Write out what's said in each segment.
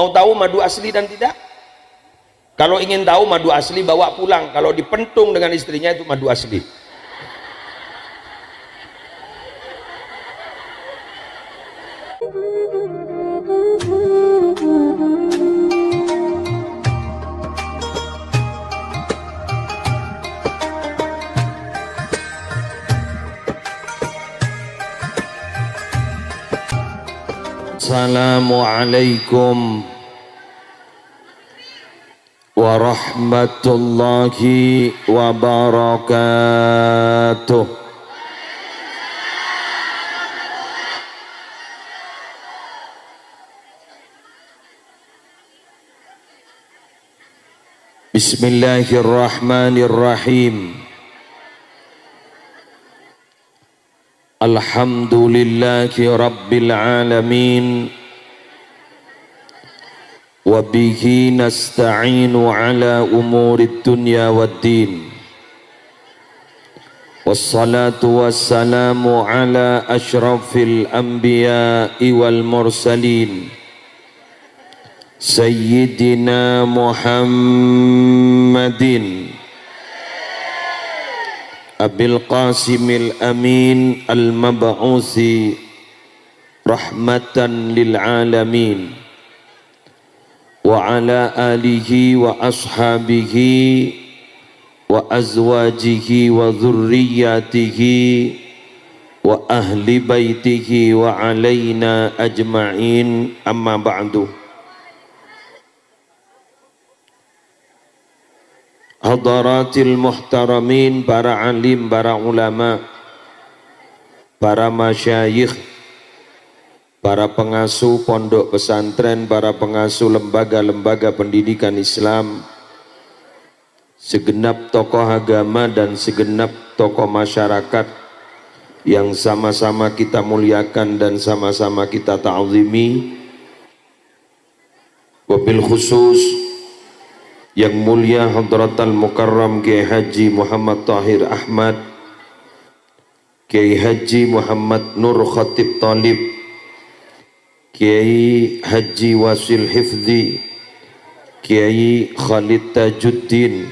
Mau tahu madu asli dan tidak? Kalau ingin tahu madu asli, bawa pulang. Kalau dipentung dengan istrinya, itu madu asli. Assalamualaikum warahmatullahi wabarakatuh. Bismillahirrahmanirrahim. Alhamdulillahi rabbil alamin. Wa bihi nasta'inu ala umurid dunya waddin. Wassalatu wassalamu ala ashrafil anbiya'i wal mursalin Sayyidina Muhammadin Abil Qasimil Amin Al-Mab'uthi Rahmatan lil Alamin Wa ala alihi wa ashabihi Wa azwajihi wa dhurriyyatihi Wa ahli baitihi wa alayna ajma'in. Amma ba'du. Hadaratil muhtaramin, para alim, para ulama, para masyayikh, para pengasuh pondok pesantren, para pengasuh lembaga-lembaga pendidikan Islam, segenap tokoh agama dan segenap tokoh masyarakat yang sama-sama kita muliakan dan sama-sama kita ta'zimi. Wabil khusus yang mulia Hadratal Mukarram Kiai Haji Muhammad Tahir Ahmad, Kiai Haji Muhammad Nur Khatib Talib, Kiai Haji Wasil Hifzi, Kiai Khalid Tajuddin,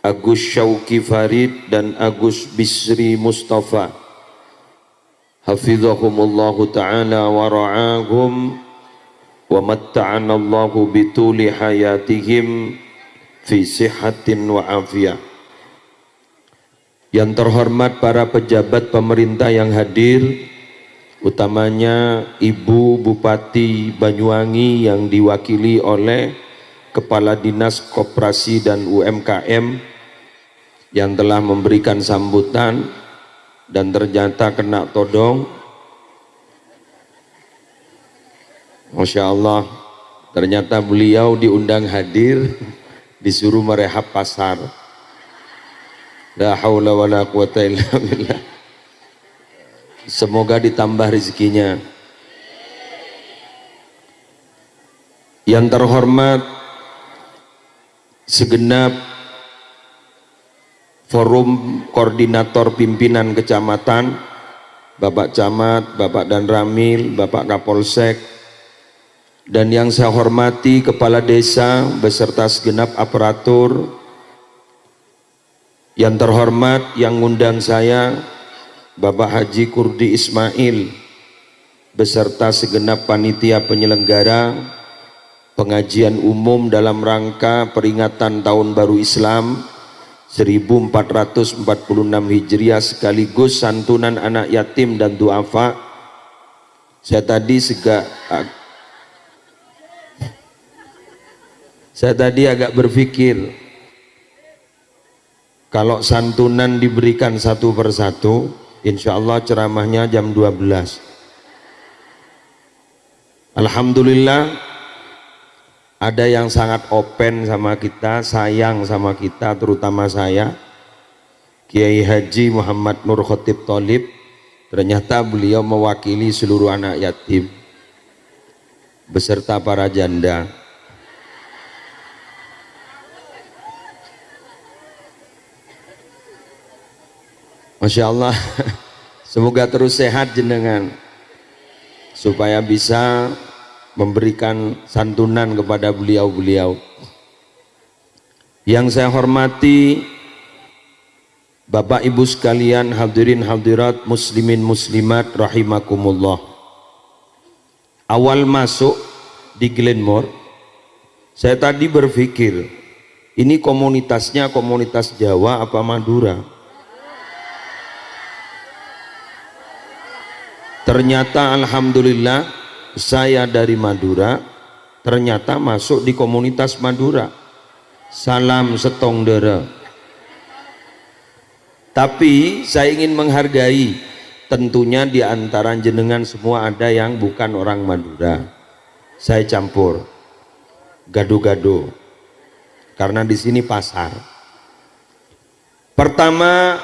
Agus Syauki Farid dan Agus Bisri Mustafa, hafizahumullahu ta'ala wa ra'ahum wa matta'ana Allahu bituli hayatihim fi sihatin wa afiyah. Yang terhormat para pejabat pemerintah yang hadir, utamanya Ibu Bupati Banyuwangi yang diwakili oleh Kepala Dinas Koperasi dan UMKM yang telah memberikan sambutan dan ternyata kena todong. Masya Allah, ternyata beliau diundang hadir, disuruh merehab pasar. La haula wa la quwata illa billah. Semoga ditambah rezekinya. Yang terhormat segenap forum koordinator pimpinan kecamatan, Bapak Camat, Bapak Dan Ramil, Bapak Kapolsek, dan yang saya hormati Kepala Desa beserta segenap aparatur, yang terhormat yang ngundang saya Bapak Haji Kurdi Ismail beserta segenap panitia penyelenggara pengajian umum dalam rangka peringatan Tahun Baru Islam 1446 Hijriah sekaligus santunan anak yatim dan duafa. Saya tadi agak berpikir, kalau santunan diberikan satu persatu, insya Allah ceramahnya jam 12. Alhamdulillah, ada yang sangat open sama kita, sayang sama kita, terutama saya, Kiai Haji Muhammad Nur Khatib Talib. Ternyata beliau mewakili seluruh anak yatim beserta para janda. Masya Allah, semoga terus sehat jenengan supaya bisa memberikan santunan kepada beliau-beliau. Yang saya hormati Bapak Ibu sekalian, hadirin hadirat, muslimin muslimat rahimakumullah. Awal masuk di Glenmore, saya tadi berpikir, ini komunitasnya komunitas Jawa apa Madura? Ternyata alhamdulillah saya dari Madura, ternyata masuk di komunitas Madura. Salam setong dere. Tapi saya ingin menghargai, tentunya di antara jenengan semua ada yang bukan orang Madura. Saya campur, gado-gado, karena di sini pasar. Pertama,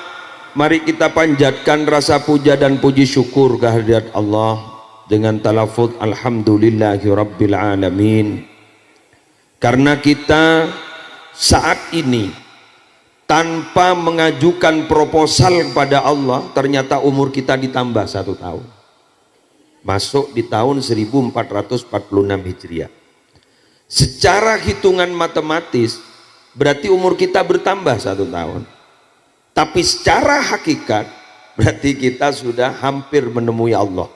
mari kita panjatkan rasa puja dan puji syukur kehadirat Allah dengan talafut alhamdulillahirabbil alamin. Karena kita saat ini tanpa mengajukan proposal kepada Allah, ternyata umur kita ditambah 1 tahun, masuk di tahun 1446 Hijriah. Secara hitungan matematis berarti umur kita bertambah 1 tahun, tapi secara hakikat berarti kita sudah hampir menemui Allah.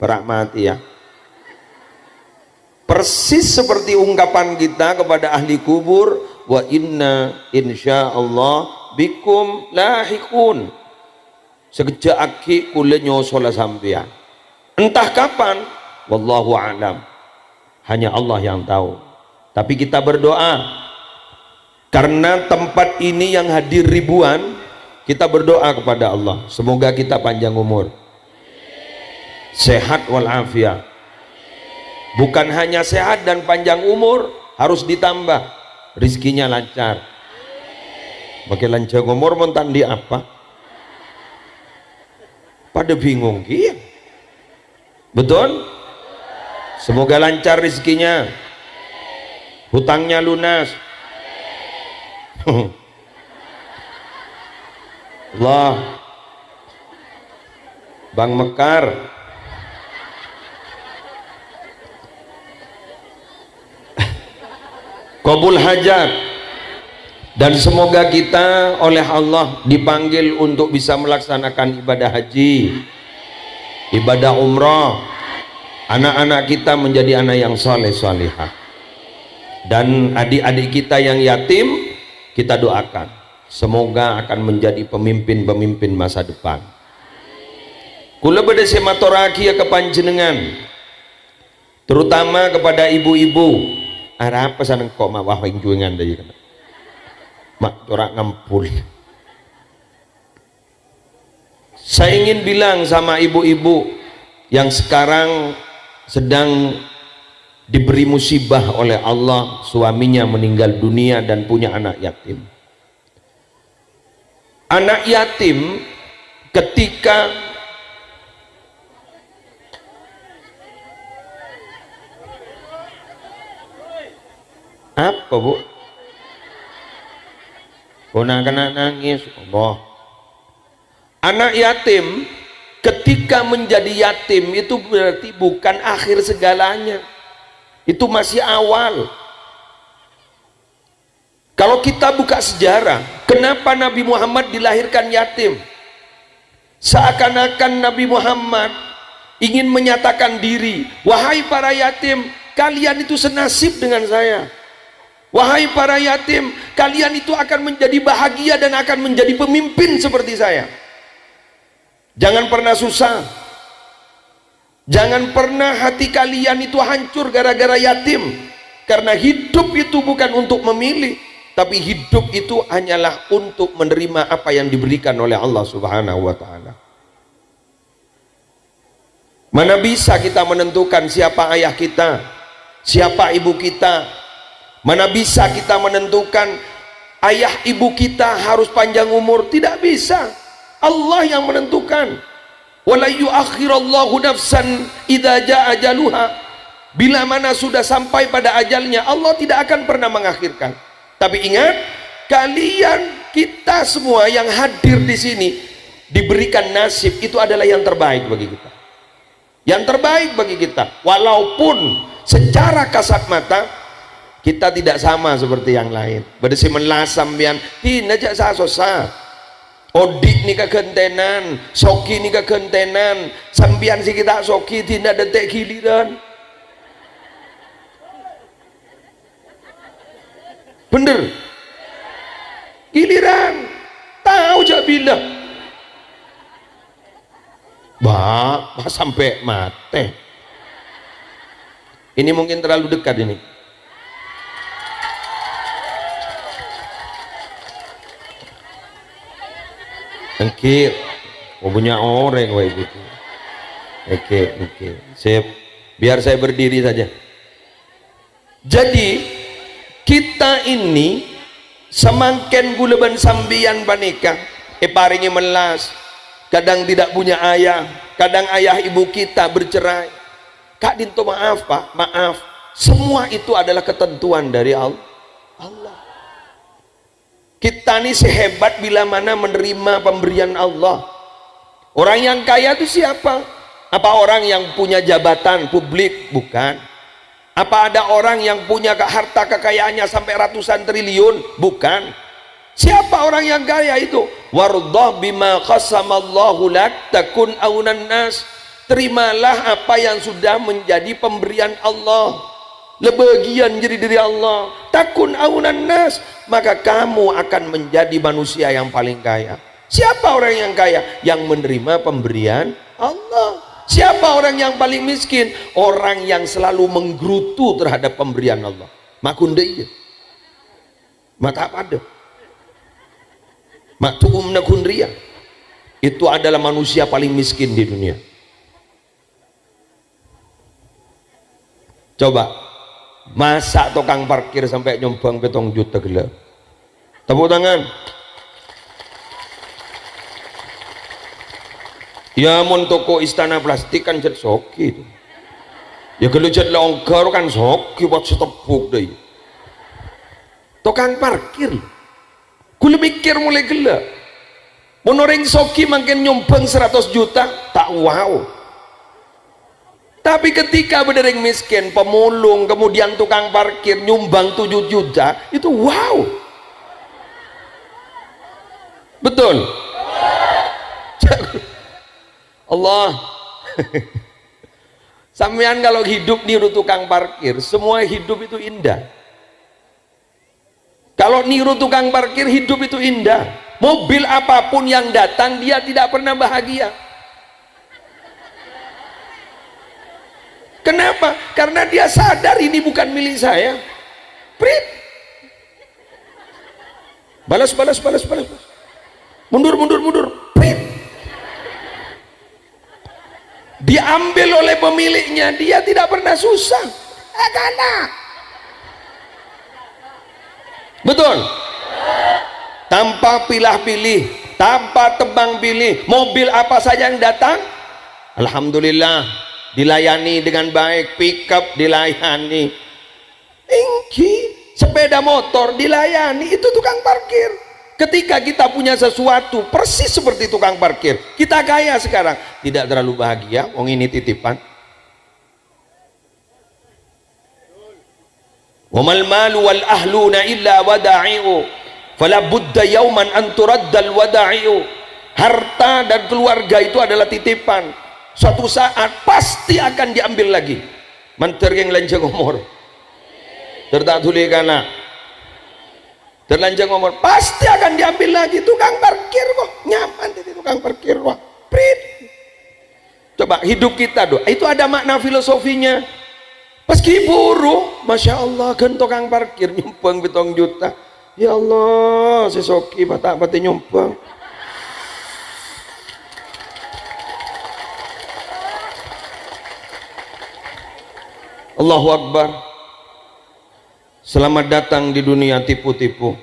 Perakmati ya, persis seperti ungkapan kita kepada ahli kubur, wa inna insyaallah bikum lahikun. Sekejap aki kule nyosola sampean. Entah kapan, wallahu alam. Hanya Allah yang tahu. Tapi kita berdoa, karena tempat ini yang hadir ribuan, kita berdoa kepada Allah, semoga kita panjang umur, sehat walafiat. Bukan hanya sehat dan panjang umur, harus ditambah rizkinya lancar. Pakai lancar umur mentandi apa? Pada bingung kia. Betul? Semoga lancar rizkinya, hutangnya lunas. Allah, Bang Mekar, qabul hajat, dan semoga kita oleh Allah dipanggil untuk bisa melaksanakan ibadah haji, ibadah umrah, anak-anak kita menjadi anak yang soleh solehah, dan adik-adik kita yang yatim kita doakan semoga akan menjadi pemimpin-pemimpin masa depan. Kula bade sematoraki ke panjenengan, terutama kepada ibu-ibu. Ada apa sana kok mak wah juangan dari kana. Mak corak ngampul. Saya ingin bilang sama ibu-ibu yang sekarang sedang diberi musibah oleh Allah, suaminya meninggal dunia dan punya anak yatim. Anak yatim ketika apa bu? Ponakan nangis, Allah. Anak yatim ketika menjadi yatim itu berarti bukan akhir segalanya, itu masih awal. Kalau kita buka sejarah, kenapa Nabi Muhammad dilahirkan yatim? Seakan-akan Nabi Muhammad ingin menyatakan diri, wahai para yatim, kalian itu senasib dengan saya. Wahai para yatim, kalian itu akan menjadi bahagia dan akan menjadi pemimpin seperti saya. Jangan pernah susah, jangan pernah hati kalian itu hancur gara-gara yatim, karena hidup itu bukan untuk memilih, tapi hidup itu hanyalah untuk menerima apa yang diberikan oleh Allah Subhanahu wa ta'ala. Mana bisa kita menentukan siapa ayah kita, siapa ibu kita? Mana bisa kita menentukan ayah ibu kita harus panjang umur? Tidak bisa. Allah yang menentukan. Wala yuakhirallahu nafsan idza jaa ajaluha. Bila mana sudah sampai pada ajalnya, Allah tidak akan pernah mengakhirkan. Tapi ingat, kalian, kita semua yang hadir di sini diberikan nasib itu adalah yang terbaik bagi kita. yang terbaik bagi kita, walaupun secara kasat mata kita tidak sama seperti yang lain. Berdesi melas sambian tina jak sasosa odik ni kegentenan, soki ni kegentenan, sambian si kita soki tina detek giliran. Bener giliran tahu jak bila bah sampai mati. Ini mungkin terlalu dekat ini. Engkir, punya orang kayak gitu. Oke, sip. Biar saya berdiri saja. Jadi kita ini semakin guleban sambian panika, paringi melas. Kadang tidak punya ayah, kadang ayah ibu kita bercerai. Kak Dinto maaf Pak, maaf. Semua itu adalah ketentuan dari Allah. Kita ini sehebat bila mana menerima pemberian Allah. Orang yang kaya itu siapa? Apa orang yang punya jabatan publik? Bukan. Apa ada orang yang punya harta kekayaannya sampai ratusan triliun? Bukan. Siapa orang yang kaya itu? Wardah bima qasamallahu lak takun aunan nas. Terimalah apa yang sudah menjadi pemberian Allah, lebagian jadi dari Allah. Takun aunan nas, maka kamu akan menjadi manusia yang paling kaya. Siapa orang yang kaya? Yang menerima pemberian Allah. Siapa orang yang paling miskin? Orang yang selalu menggerutu terhadap pemberian Allah. Makunda iya mata apa ada maktuumna kunria. Itu adalah manusia paling miskin di dunia. Coba masa tukang parkir sampai nyumbang 7 juta gila. Tepuk tangan. Ya mun toko Istana Plastik kan jet soki itu. Ya kalau jet longgar kan soki buat setepuk deh. Tukang parkir kula mikir mulai gila. Monoring soki makin nyumbang 100 juta tak wow. Tapi ketika berdering miskin, pemulung, kemudian tukang parkir nyumbang 7 juta, itu wow. Betul? Allah. Sampean kalau hidup niru tukang parkir, semua hidup itu indah. Kalau niru tukang parkir, hidup itu indah. Mobil apapun yang datang, dia tidak pernah bahagia. Kenapa? Karena dia sadar ini bukan milik saya. Prit. Balas. Mundur. Prit. Diambil oleh pemiliknya, dia tidak pernah susah. Karena betul. Tanpa pilih-pilih, tanpa tebang pilih, mobil apa saja yang datang, alhamdulillah dilayani dengan baik. Pickup dilayani, sepeda motor dilayani. Itu tukang parkir. Ketika kita punya sesuatu persis seperti tukang parkir, kita kaya sekarang, tidak terlalu bahagia. Wong ini titipan. Wamal malu wal ahluna illa wada'i'u fala budda yauman an turaddal wada'i'u. Harta dan keluarga itu adalah titipan, suatu saat pasti akan diambil lagi. Mentergeng lanjang umur tertatulihkanlah terlanjang umur pasti akan diambil lagi. Tukang parkir kok nyaman di tukang parkir wah prit. Coba hidup kita doh, itu ada makna filosofinya. Meski buruh, masya Allah kan tukang parkir nyumbang 7 juta. Ya Allah, sesoki batak pati nyumbang. Allahu Akbar. Selamat datang di dunia tipu-tipu.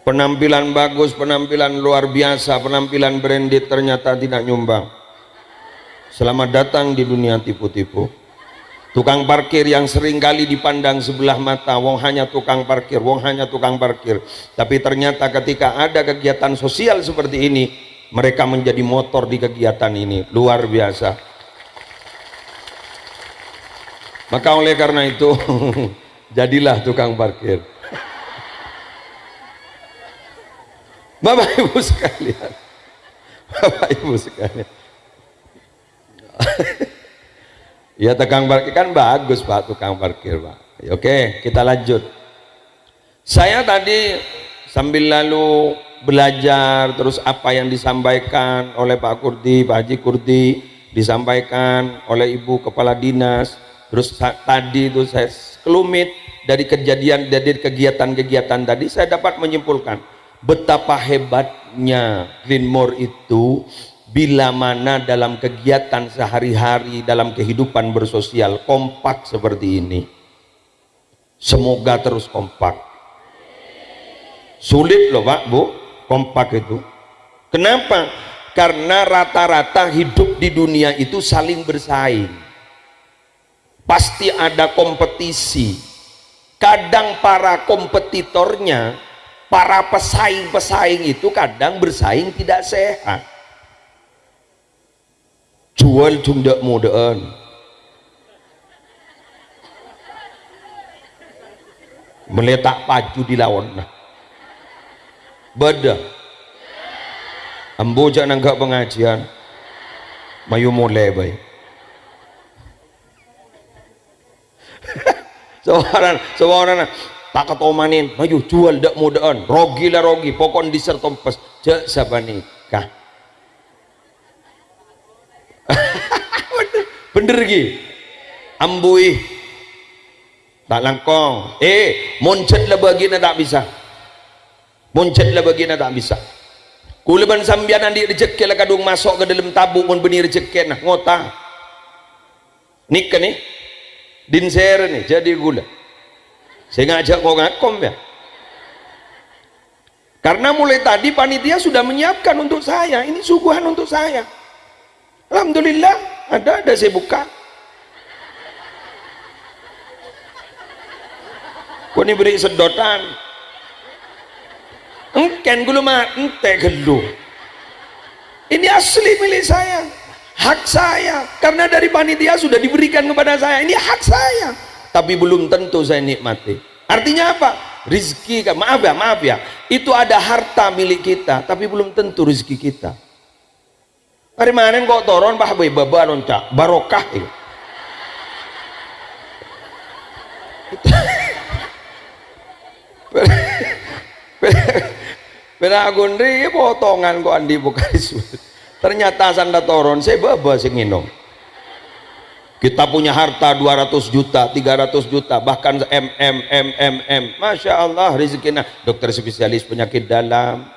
Penampilan bagus, penampilan luar biasa, penampilan branded, ternyata tidak nyumbang. Selamat datang di dunia tipu-tipu. Tukang parkir yang sering kali dipandang sebelah mata, wong hanya tukang parkir, wong hanya tukang parkir. Tapi ternyata ketika ada kegiatan sosial seperti ini, mereka menjadi motor di kegiatan ini, luar biasa. Maka oleh karena itu jadilah tukang parkir. Bapak Ibu sekalian, Bapak Ibu sekalian. Ya tukang parkir kan bagus Pak, tukang parkir Pak. Oke, kita lanjut. Saya tadi sambil lalu belajar terus apa yang disampaikan oleh Pak Kurdi, Pak Haji Kurdi, disampaikan oleh Ibu Kepala Dinas. Terus tadi itu saya kelumit dari kejadian, dari kegiatan-kegiatan tadi, saya dapat menyimpulkan betapa hebatnya Greenmore itu bila mana dalam kegiatan sehari-hari, dalam kehidupan bersosial kompak seperti ini. Semoga terus kompak. Sulit loh Pak Bu, kompak itu. Kenapa? Karena rata-rata hidup di dunia itu saling bersaing. Pasti ada kompetisi. Kadang para kompetitornya, para pesaing-pesaing itu kadang bersaing tidak sehat. Jual jundak modern, meletak paju di lawan. Beda. Ambo jangan nanggak pengajian. Mayu mulai baik. Seorang tak ketomanin, maju jual dak mudaan, rogi lah rogi, pokon disertompes, cek siapa nikah. Bener gi, ambui, tak langkong, moncet lah bagian tak bisa, moncet lah bagian tak bisa. Kuleban sambian andi rezeki lah kadung masuk ke dalam tabung pun benih rezeki nah ngota, nikah nih. Dinser nih jadi gula. Saya ngajak kau ngakom ya. Karena mulai tadi panitia sudah menyiapkan untuk saya. Ini suguhan untuk saya. Alhamdulillah ada saya buka. Kau ini beri sedotan. Engken gulu mah ente gelu. Ini asli milik saya. Hak saya, karena dari panitia sudah diberikan kepada saya, ini hak saya, tapi belum tentu saya nikmati. Artinya apa? Rizki, maaf ya, itu ada harta milik kita, tapi belum tentu rizki kita. Hari mana kok toron bah boy baba loncat barokah itu. Beda gondri potongan kok andi bukan ternyata sanda toron saya baba sing nginom. Kita punya harta 200 juta 300 juta bahkan Masya Allah rezekinya dokter spesialis penyakit dalam,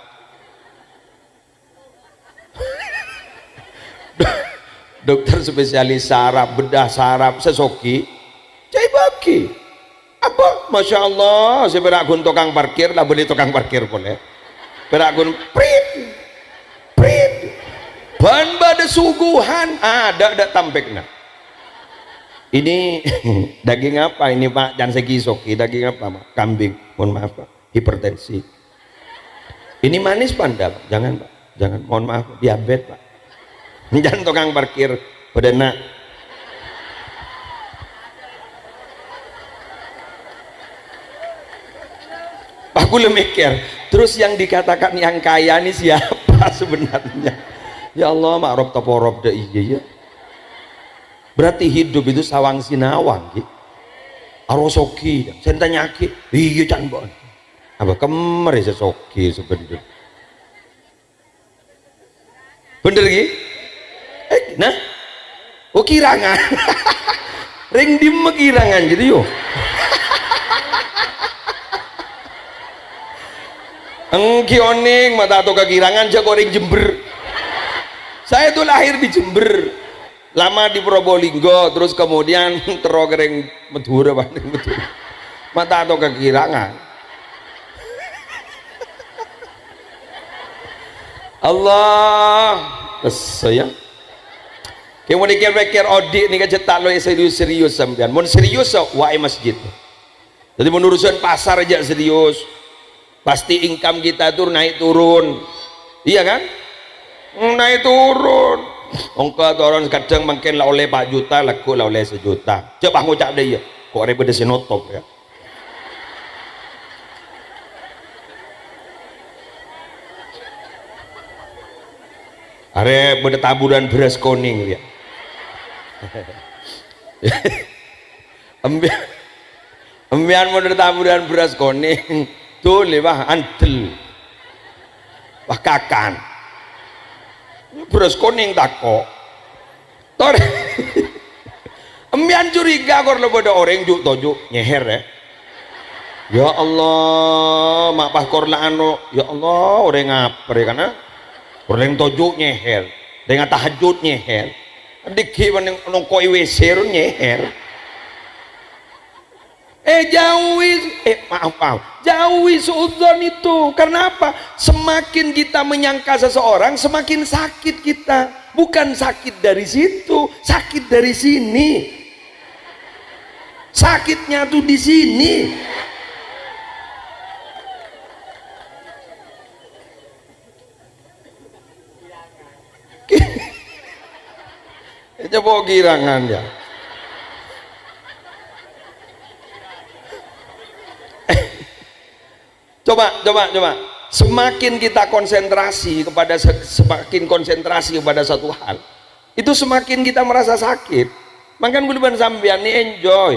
dokter spesialis saraf, bedah saraf, sesoki cai baki apa Masya Allah. Saya berakun tukang parkir lah, beli tukang parkir boleh berakun prit ban pada suguhan ada tampeknya. Ini daging apa ini Pak? Jangan segisoki daging apa Pak? Kambing, mohon maaf Pak, hipertensi. Ini manis panda Pak? Jangan Pak, jangan, mohon maaf, diabetes Pak. Jangan tukang parkir pedena. Aku lemikir terus yang dikatakan yang kaya ini siapa sebenarnya? Ya Allah makrab taporob dah iya ya. Berarti hidup itu sawang sinawang gitu. Arosoki, saya nyaki, iya can bon. Apa kemer ya sesoki sebenarnya. Bener gitu? Nah, kirangan. Ring dim kirangan jadi yo. Engki oning mata atau kekirangan jago ring Jember. Saya tuh lahir di Jember, lama di Probolinggo, terus kemudian terogering Madura, mata atau kekirangan. Allah, saya. Kemudian pikir audit nih cetak lo serius sampean. Mun serius wae masjid. Jadi menurusan pasar aja serius. Pasti income kita tuh naik turun. Iya kan? naik turun. Ongkar orang kadang mungkin lah oleh 4 juta, laku lah oleh 1 juta. Coba ngucap dia, kok daripada sinotop ya. Are bertaburan beras kuning ya. Embian mau bertaburan beras kuning tuh lewah antel. Wah kakan. Beras kuning tako. Tor. Embian curiga kor lo pada orang juk tojuk nyeher ya. Ya Allah, mak pas kor lah anu. Ya Allah, orang ngapre kana. Orang tojuk nyeher, dengan tahajud nyeher, dikhi nongkoi WC nyeher. Jauhi suudzon itu. Karena apa? Semakin kita menyangka seseorang, semakin sakit kita. Bukan sakit dari situ, sakit dari sini. Sakitnya tuh di sini. Coba girangan ya. Coba. Semakin kita konsentrasi kepada satu hal, itu semakin kita merasa sakit. Makan guluban sambian ni enjoy.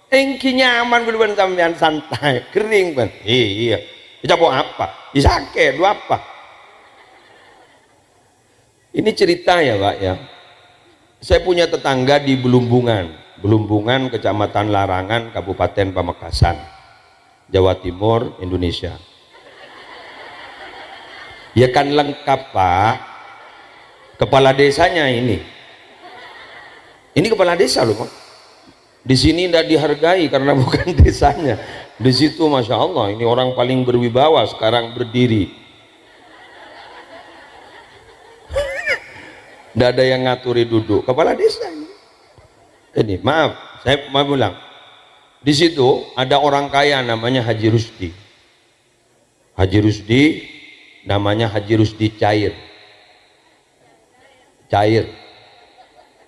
Engki nyaman guluban sambian santai, kering ban. Iya. Coba apa? Sakit, dua apa? Ini cerita ya, Pak ya. Saya punya tetangga di Belumbungan, Kecamatan Larangan, Kabupaten Pamekasan, Jawa Timur, Indonesia. Ya kan lengkap Pak. Kepala desanya ini kepala desa loh Pak. Di sini tidak dihargai karena bukan desanya. Di situ Masya Allah, ini orang paling berwibawa sekarang berdiri. Tidak ada yang ngaturi duduk, kepala desa ini. Maaf, saya mau bilang, di situ ada orang kaya namanya Haji Rusdi. Haji Rusdi namanya Haji Rusdi Cair.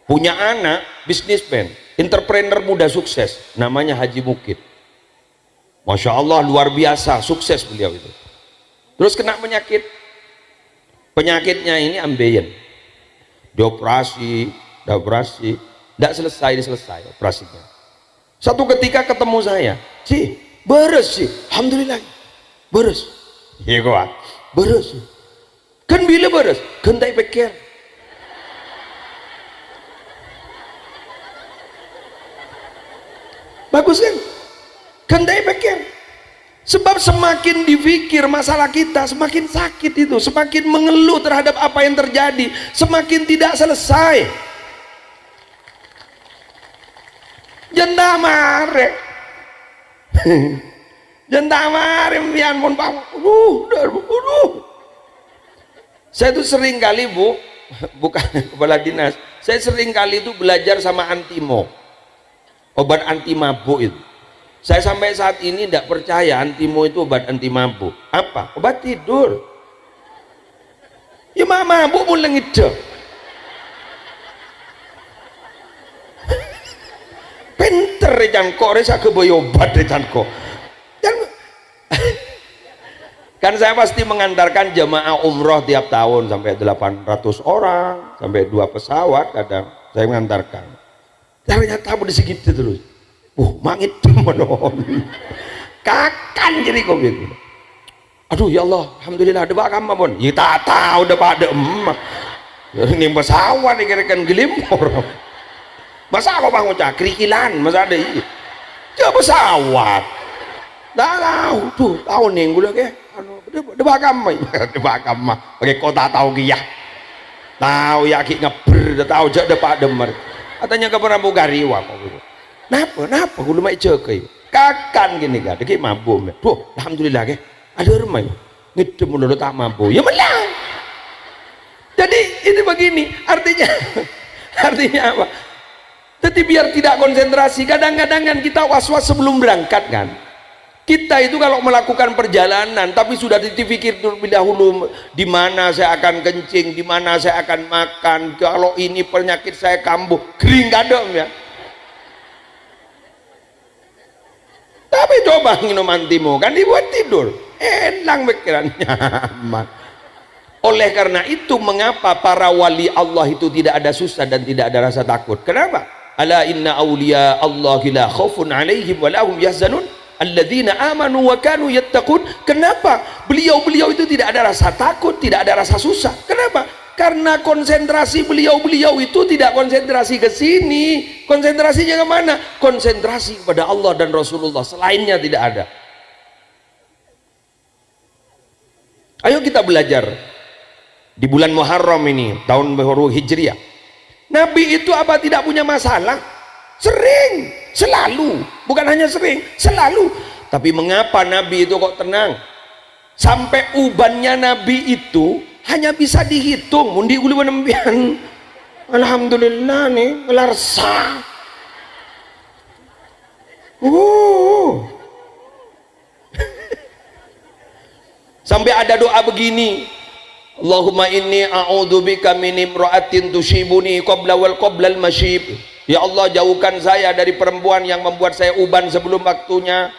Punya anak bisnismen, entrepreneur muda sukses, namanya Haji Mukid. Masya Allah luar biasa, sukses beliau itu. Terus kena penyakit. Penyakitnya ini ambeien. Dioperasi, tidak selesai operasinya. Satu ketika ketemu saya, beres sih, alhamdulillah, beres. Iya kok, beres. Kan bila beres, kentai pikir. Bagus kan? Kentai pikir. Sebab semakin dipikir masalah kita, semakin sakit itu, semakin mengeluh terhadap apa yang terjadi, semakin tidak selesai. Jenda mare. Jenda mare mbian pun bang. Saya tuh sering kali bukan kepala dinas, saya sering kali itu belajar sama Antimo. Obat anti mabuk itu. Saya sampai saat ini tidak percaya Antimo itu obat anti mabuk. Apa? Obat tidur. Ya mabuk pun lengit. Pinter recanko, resa keboyo obat recanko. Kan saya pasti mengantarkan jemaah umroh tiap tahun sampai 800 orang, sampai 2 pesawat kadang saya mengantarkan. Ternyata tahu di segitu terus. Mangit menon. Kakan jadi kok gitu. Aduh ya Allah, alhamdulillah ada bakam pun. Ya tak tahu ada pada emak. Ini pesawat dikirakan gelimor. Masa kok bang ucap kerikilan, masa ada ini. Ya pesawat. Dah tahu tuh, tahu nih gue ke. Anu, ada bakam mah. Pakai kota tahu giyah. Tahu ya ki ngeber, tahu je ada pak demer. Katanya ke Prabu Gariwa kok gitu. Napa gue lumai cekai kakan gini kan deki mabuk tuh alhamdulillah ke ada remai ngidem mulut tak mabuk ya menang. Jadi ini begini artinya apa, jadi biar tidak konsentrasi kadang-kadang kan kita was-was sebelum berangkat kan, Kita itu kalau melakukan perjalanan tapi sudah dipikir terlebih dahulu di mana saya akan kencing, di mana saya akan makan, kalau ini penyakit saya kambuh, kering kadang ya. Tapi coba minum antimo kan dibuat tidur, enak pikirannya aman. Oleh karena itu mengapa para wali Allah itu tidak ada susah dan tidak ada rasa takut? Kenapa? Ala inna awliya Allahi la khaufun alaihim wa lahum yahzanun alladzina amanu wa kanu yattaqun. Kenapa? Beliau-beliau itu tidak ada rasa takut, tidak ada rasa susah. Kenapa? Karena konsentrasi beliau-beliau itu tidak konsentrasi ke sini. Konsentrasinya ke mana? Konsentrasi kepada Allah dan Rasulullah. Selainnya tidak ada. Ayo kita belajar. Di bulan Muharram ini, tahun baru Hijriah. Nabi itu apa tidak punya masalah? Sering, selalu, bukan hanya sering, selalu. Tapi mengapa Nabi itu kok tenang? Sampai ubannya Nabi itu hanya bisa dihitung. Mundi uli menembian. Alhamdulillah nih, ngelarsa. Sampai ada doa begini. Allahumma inni a'udzubika min imra'atin tushibuni qabla wal qabla al masyib. Ya Allah, jauhkan saya dari perempuan yang membuat saya uban sebelum waktunya.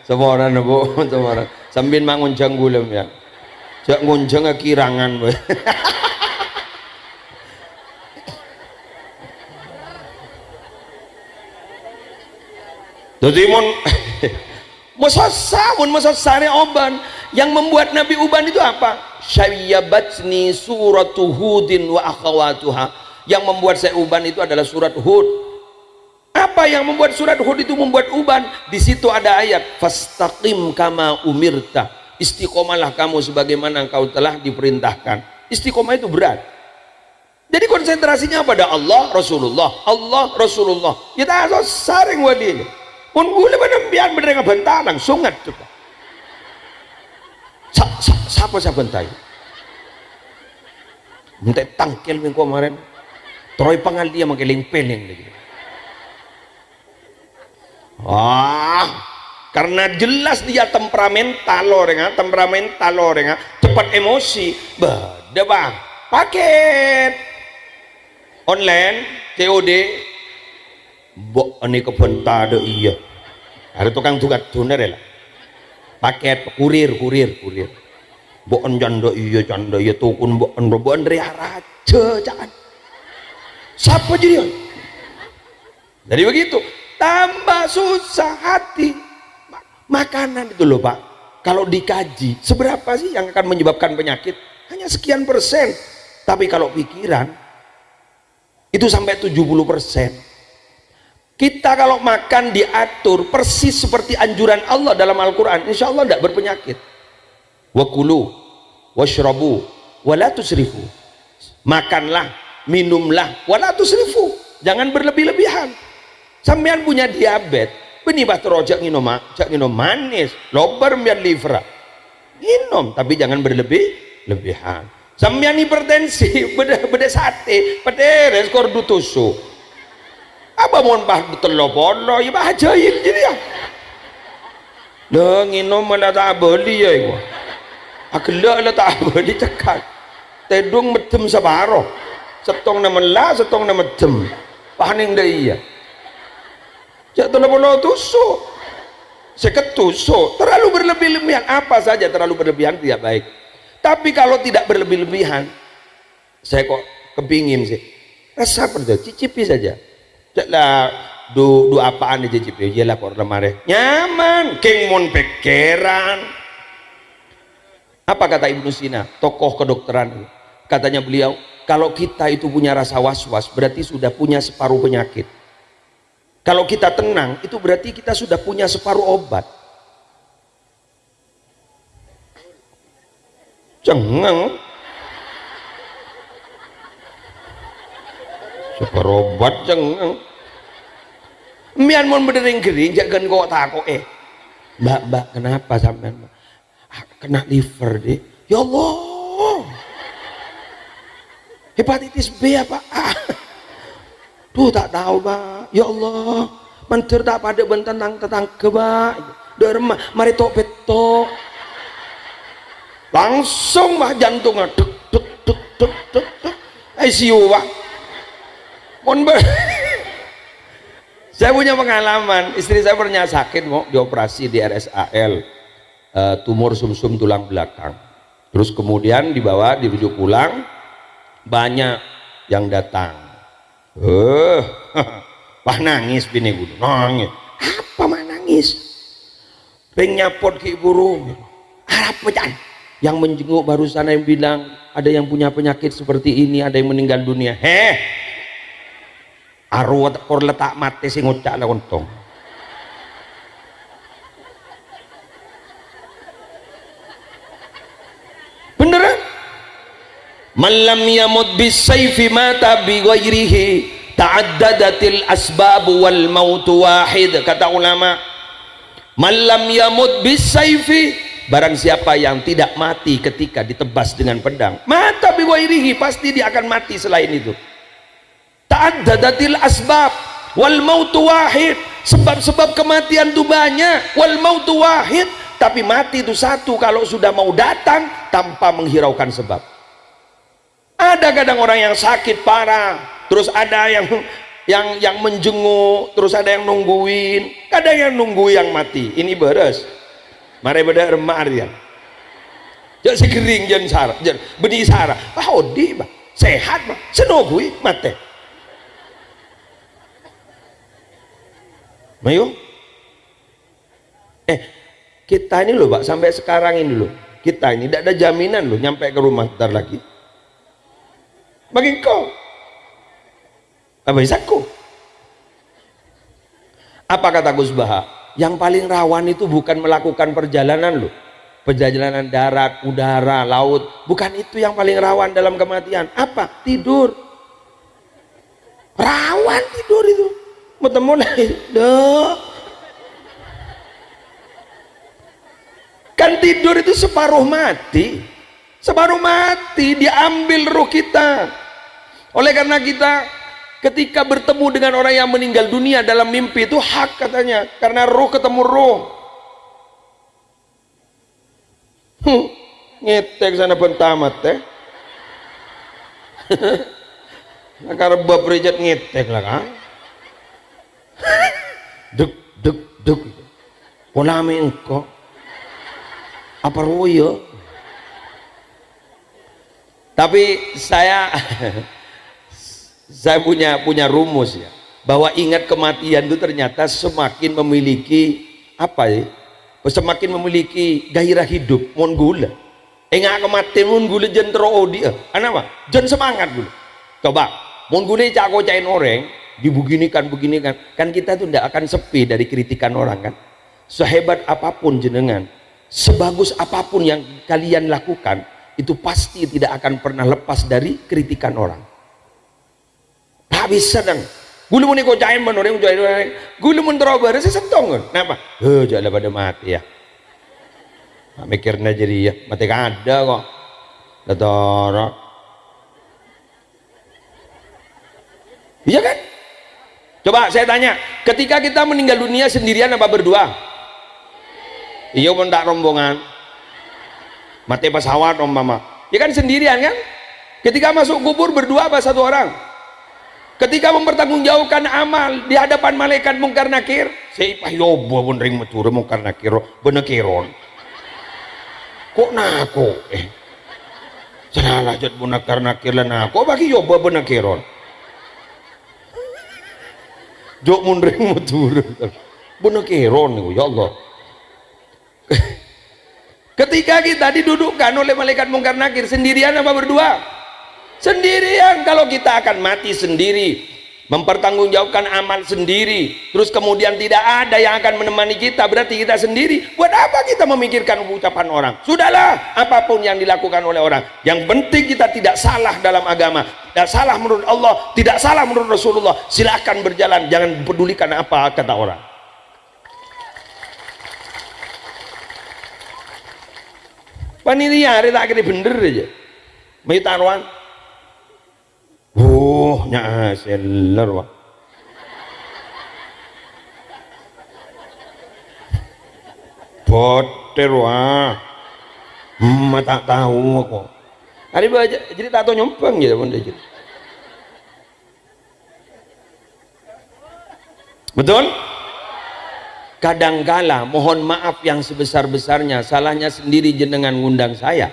Semua orang bu, semua orang sambil manguncang gulem ya. Jak nguncang kirangan. Jadi Masasare oban yang membuat Nabi uban itu apa? Syayyabatni suratu Hudin wa akhawatuha. Yang membuat saya uban itu adalah surat Hud. Apa yang membuat surat Hud itu membuat uban? Di situ ada ayat fastaqim kama umirta. Istiqomalah kamu sebagaimana engkau telah diperintahkan. Istiqomah itu berat. Jadi konsentrasinya pada Allah Rasulullah, Allah Rasulullah. Kita harus saring wadil. Pun boleh menembian berdengar bentalang sungat juga. Siapa saya bentai? Minta tangkel minggu kemarin. Troy pangal dia mengkeling peling lagi. Karena jelas dia temperamental orang, cepat emosi. Beda bang, paket online COD. Bok ini kebentar deh iya. Ada tukang tugas tuner lah. Paket kurir. Bok janda iya tukun bok dari raja jangan. Siapa jadi? Jadi begitu. Tambah susah hati. Makanan itu loh Pak. Kalau dikaji seberapa sih yang akan menyebabkan penyakit? Hanya sekian persen. Tapi kalau pikiran itu sampai 70%. Kita kalau makan diatur persis seperti anjuran Allah dalam Al-Quran, insya Allah tidak berpenyakit. Wakulu, washrabu, wala tusrifu. Makanlah, minumlah, wala tusrifu. Jangan berlebih-lebihan. Sampean punya diabetes, benih batu rojak nginum manis, lobar biar liver. Minum, tapi jangan berlebih-lebihan. Sampean hipertensi, beda sate, peteres kordu tusuk. Apa mohon betul lo polo ya bah jahil jadi ya lo nginom malah tak beli ya itu agelak lah tak beli cekak tedung medem separuh setong nama lah setong nama medem paning dah iya jak tu lo polo tusuk seket tusuk terlalu berlebih-lebihan. Apa saja terlalu berlebihan tidak baik, tapi kalau tidak berlebih-lebihan saya kok kepingin sih rasa perda cicipi saja. Lah du apaan aja cip ya lah kok lemare nyaman king mon pikiran. Apa kata Ibnu Sina, tokoh kedokteran? Katanya beliau, kalau kita itu punya rasa was-was berarti sudah punya separuh penyakit. Kalau kita tenang itu berarti kita sudah punya separuh obat. Cengeng separuh obat cengeng. Mian mon berdering gering jangan kok takut mbak kenapa sampean kena liver deh ya Allah hepatitis B apa Duh tak tahu Pak, ya Allah mentir tak pada bentang tetangga Pak, derma mari tok petok langsung Pak jantungnya duk duk duk duk duk duk ICU Pak. Saya punya pengalaman, istri saya pernah sakit mau dioperasi di RSAL, tumor sumsum tulang belakang. Terus kemudian dirujuk pulang, banyak yang datang. Wah nangis bini gue, nangis. Apa mah nangis? Ring nyapot ke ibu rum. Apa jangan? Yang menjenguk barusan yang bilang ada yang punya penyakit seperti ini, ada yang meninggal dunia. Arwah kor letak mati sing ngucak lah kontong. Beneran? Malam yamut bisayfi mata bi ghairihi ta'addadatil asbab wal maut wahid, kata ulama. Malam yamut bisayfi, barang siapa yang tidak mati ketika ditebas dengan pedang, mata bi ghairihi, pasti dia akan mati selain itu. Ta'addadatil asbab wal mautu wahid, sebab-sebab kematian itu banyak, wal mautu wahid, tapi mati itu satu kalau sudah mau datang tanpa menghiraukan sebab. Ada kadang orang yang sakit parah, terus ada yang menjenguk, terus ada yang nungguin, kadang yang nunggu yang mati. Ini beres mari beda remar ya jadi segering jan sarah jan beni sarah hodi bah sehat bah senogui mate. Mayo, kita ini loh Pak, sampai sekarang ini loh, kita ini tidak ada jaminan loh nyampe ke rumah ntar lagi. Bagi kau, apa isaku? Apa kata Gus Baha? Yang paling rawan itu bukan melakukan perjalanan loh, perjalanan darat, udara, laut, bukan itu yang paling rawan dalam kematian. Apa? Tidur. Rawan tidur itu. Bertemu lagi, kan tidur itu separuh mati, diambil ruh kita. Oleh karena kita ketika bertemu dengan orang yang meninggal dunia dalam mimpi itu hak katanya, karena ruh ketemu ruh. Ngetek sana pentamat teh. Karena bab rejat ngetek lah kan. Duk duk duk polame engko apa royo. Tapi saya punya rumus ya, bahwa ingat kematian itu ternyata semakin memiliki apa ya, semakin memiliki gairah hidup. Mon gula enggak kematian mon gula jen terodi apa jen semangat gula. Coba mon gula cak kocain orang dibeginikan kan kita tuh tidak akan sepi dari kritikan orang kan. Sehebat apapun jenengan, sebagus apapun yang kalian lakukan, itu pasti tidak akan pernah lepas dari kritikan orang. Tak bisa dong gula mau nikocain menoreng gula mau terobar sesentong kenapa? Jangan pada mati ya, mikirnya jadi ya mati ada kok datara. Iya kan? Coba saya tanya, ketika kita meninggal dunia sendirian apa berdua? Iya mendak rombongan mati pesawat umpama ya kan sendirian kan. Ketika masuk kubur berdua apa satu orang? Ketika mempertanggungjawabkan amal di hadapan malaikat mungkar nakir, saya yobo pun ring mature mungkar nakir benekiron kok nako salah jad mungkar nakir lah nako bagi yobo benekiron jok mundring mature benekiron ya Allah. Ketika kita didudukkan oleh malaikat mungkar nakir sendirian apa berdua? Sendirian. Kalau kita akan mati sendiri, mempertanggungjawabkan amal sendiri, terus kemudian tidak ada yang akan menemani kita, berarti kita sendiri. Buat apa kita memikirkan ucapan orang? Sudahlah, apapun yang dilakukan oleh orang, yang penting kita tidak salah dalam agama, tidak salah menurut Allah, tidak salah menurut Rasulullah. Silahkan berjalan, jangan pedulikan apa kata orang. Panitia hari tak kira bener aja may taruhan nya seller wah boter wah. Tak tahu kok. Hari baca jadi tak tahu nyompang ya bunda jadi. Betul? Kadangkala mohon maaf yang sebesar-besarnya, salahnya sendiri jenengan ngundang saya.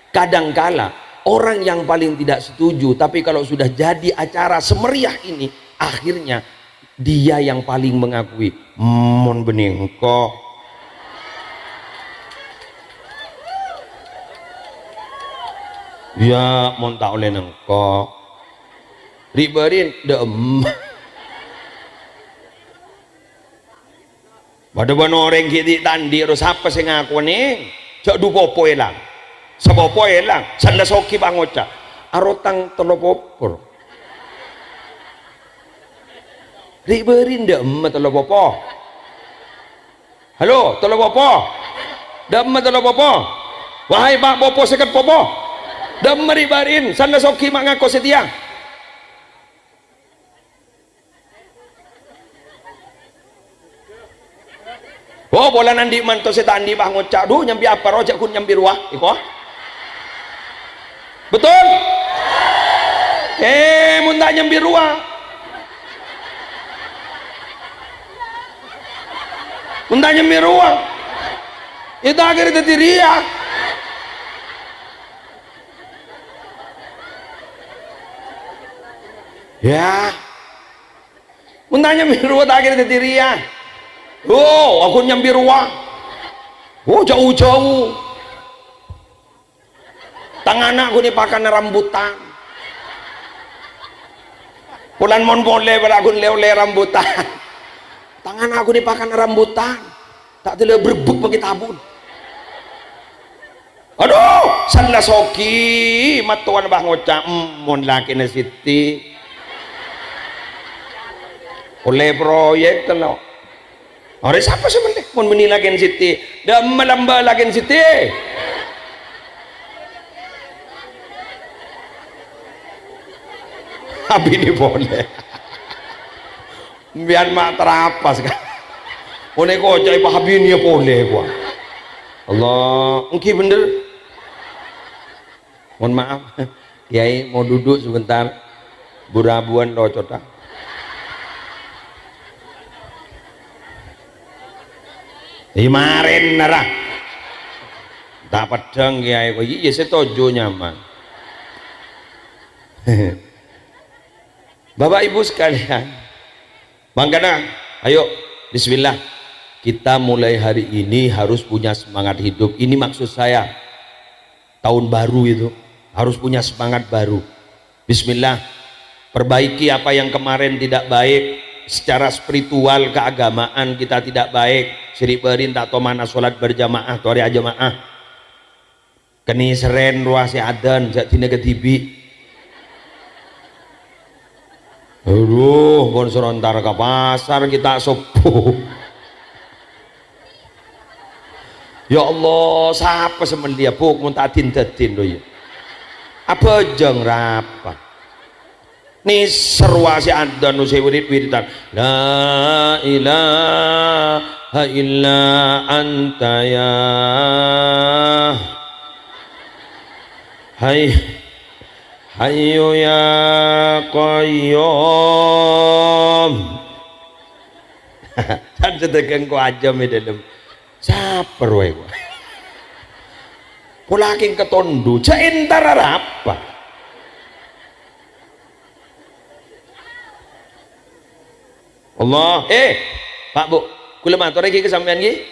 Kadangkala orang yang paling tidak setuju, tapi kalau sudah jadi acara semeriah ini, akhirnya dia yang paling mengakui. Mon bening kok. Ya mon tak oleh nengkok. Riberin dem. Pada orang kita tandi harus apa sih ngaku nih? Cak du popo elang, sepopo elang, sanda soki bangoca, arotang telopopor. Riberin dem telopopo. Halo telopopo, dem telopopo. Wahai pak popo seket popo. Dan meribarin sanda soki mak ngako setia. Oh bola nandi manto seta andi bah ngocak duh nyambi apa rojak kun nyambi ruah iko. Betul? Mun tak nyambi ruah. Mun tak nyambi ruah. Itu akhirnya jadi ria. Ya, muntahnya miru akhirnya jadi ria. Oh, aku nyambi ruang. Oh, jauh-jauh. Tangan aku ni pakai rambutan. Pulan mon boleh beragun leo-leo rambutan. Tangan aku ni pakai rambutan. Tak boleh berbuk bagi tabun. Aduh, sanda soki matuan bah ngocak mon laki na siti. Oleh proyek telo. Orang siapa sebenarnya? Mun menilakin siti, dah melamba lagi siti. Abi ini boleh. Biar mak terapas kan. Oleh kau cai pahabi ini boleh gua. Allah, mungkin bener. Mohon maaf, Kiai mau duduk sebentar. Burabuan lo cotak. Imarin narah tak pedang kiai kok iya setuju nyaman. Bapak ibu sekalian, makanya ayo bismillah kita mulai hari ini harus punya semangat hidup. Ini maksud saya tahun baru itu harus punya semangat baru. Bismillah, perbaiki apa yang kemarin tidak baik. Secara spiritual keagamaan kita tidak baik. Siri berin tak to mana sholat berjamaah to hari jamaah. Keni seren ruah si adan jak dina ketibi. Aduh, bon serontar ke pasar kita sepuh. Ya Allah, siapa semen dia puk mun tak tin-tin do ya. Apa jeng rapat. Ni serwa si adan usai wirid-wiridan la ilaha illa anta ya hayyu ya qayyum. Kan sedegang ku aja me dalam saper wae gua pulaking ketondu ja entar apa. Allah, Pak Bu, kula matur iki kesampean iki.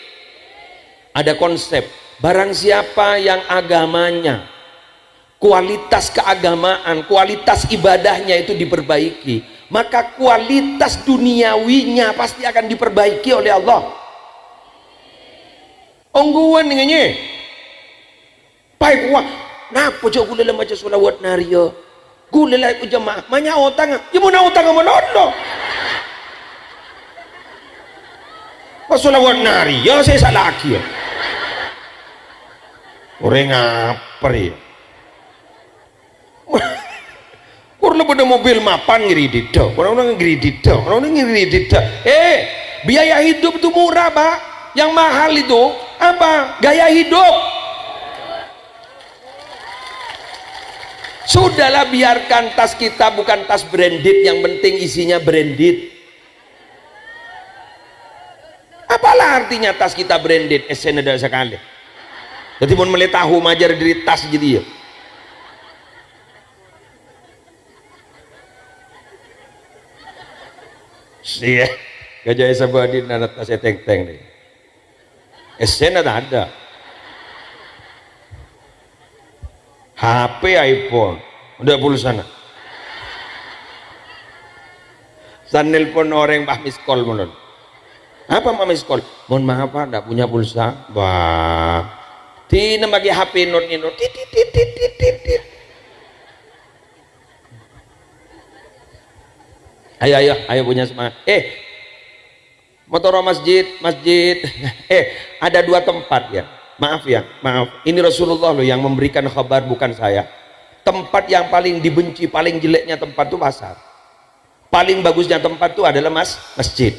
Ada konsep, barang siapa yang agamanya, kualitas keagamaan, kualitas ibadahnya itu diperbaiki, maka kualitas duniawinya pasti akan diperbaiki oleh Allah. Ongguan ngene. Pai kuah, napa jo kula maca selawat nariyo. Kula la jamaah, manya otang, ya mun otang monodo. Pasulawat nari, ya saya salah lagi ya. Orang ngaper ya. Kurang pada mobil mapan ngiri dido, orang ngiri dido, orang ngiri dido. Biaya hidup itu murah pak. Yang mahal itu Apa? Gaya hidup. Sudahlah, biarkan tas kita bukan tas branded, yang penting isinya branded. Apalah artinya tas kita branded? Ada sekali. Jadi mau melihat tahu majar dari tas jadi ya. Iya, gajah sabadin anak tas teng-teng deh. ada. HP iPhone, udah pulsana. Saya nelpon orang Mbah miskol menurut. Apa Mbah miskol? Mohon maaf Pak, tidak punya pulsa. Wah, tina bagi HP non ini, tit. Ayo punya semangat. Motor masjid. Ada 2 tempat ya. Maaf. Ini Rasulullah loh yang memberikan kabar, bukan saya. Tempat yang paling dibenci, paling jeleknya tempat itu pasar. Paling bagusnya tempat itu adalah masjid.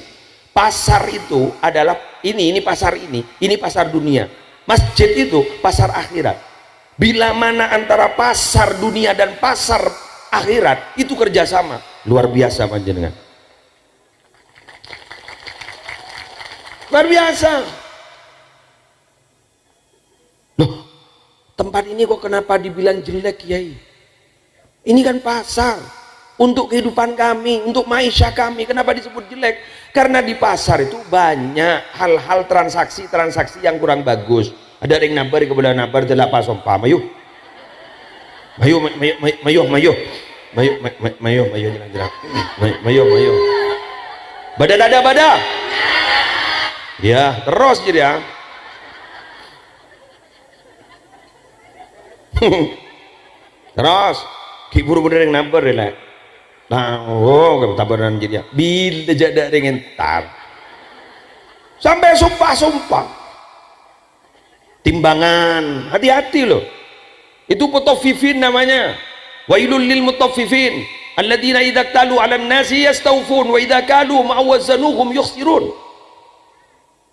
Pasar itu adalah ini pasar ini pasar dunia. Masjid itu pasar akhirat. Bila mana antara pasar dunia dan pasar akhirat itu kerjasama, luar biasa panjenengan. Luar biasa. Loh, tempat ini kok kenapa dibilang jelek, Kiai? Ini kan pasar untuk kehidupan kami, untuk maisha kami. Kenapa disebut jelek? Karena di pasar itu banyak hal-hal transaksi yang kurang bagus. Ada yang nabar kebelah nabar telah pasompa. Mayu bada. Ya, terus jadi ya. Terus kibur bener yang nabar ya. Nah, tabaran jadi ya. Bila jada dengan tar sampai sumpah timbangan, hati-hati loh. Itu mutaffifin namanya. Wailul lil mutaffifin alladzina idza talu 'alan nasi yastawfun wa idza kalu ma'awazanuhum yukhsirun.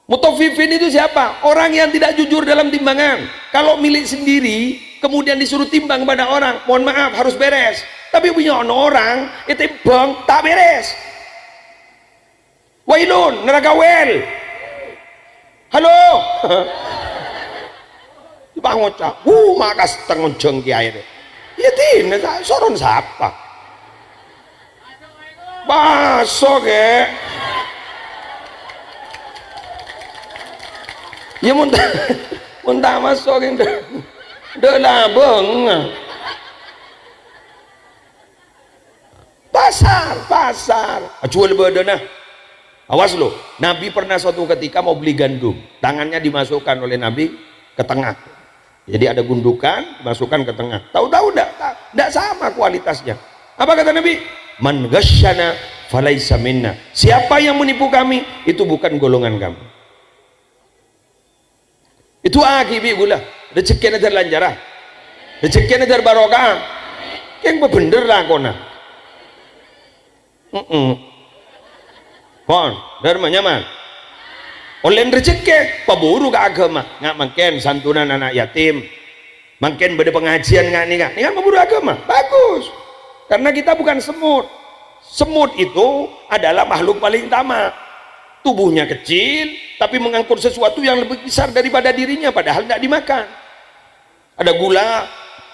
Mutaffifin itu siapa? Orang yang tidak jujur dalam timbangan. Kalau milik sendiri kemudian disuruh timbang kepada orang, mohon maaf harus beres. Tapi punya orang timbang tak beres. Wailun, neraka wel. Halo. Bang ngocak, makas tengonjeng kiai deh. Ya tin, soron siapa? Baso ke? Ya muntah masuk yang dah labeng. Pasar. Jual bedana. Awas lo, Nabi pernah suatu ketika mau beli gandum, tangannya dimasukkan oleh Nabi ke tengah. Jadi ada gundukan, dimasukkan ke tengah. Tahu-tahu tidak sama kualitasnya. Apa kata Nabi? Man ghasyana falaisa minna. Siapa yang menipu kami, itu bukan golongan kami. Itu akibi gula. Rezekinya dari lanjara. Rezekinya dari barokah. Yang bener lah kona. Pon, dari nyaman. Oleh rezeki paburu ke agama, nggak makin santunan anak yatim, makin beda pengajian nggak nih kan paburu agama, bagus. Karena kita bukan semut. Semut itu adalah makhluk paling tamak. Tubuhnya kecil, tapi mengangkut sesuatu yang lebih besar daripada dirinya, padahal tidak dimakan. Ada gula,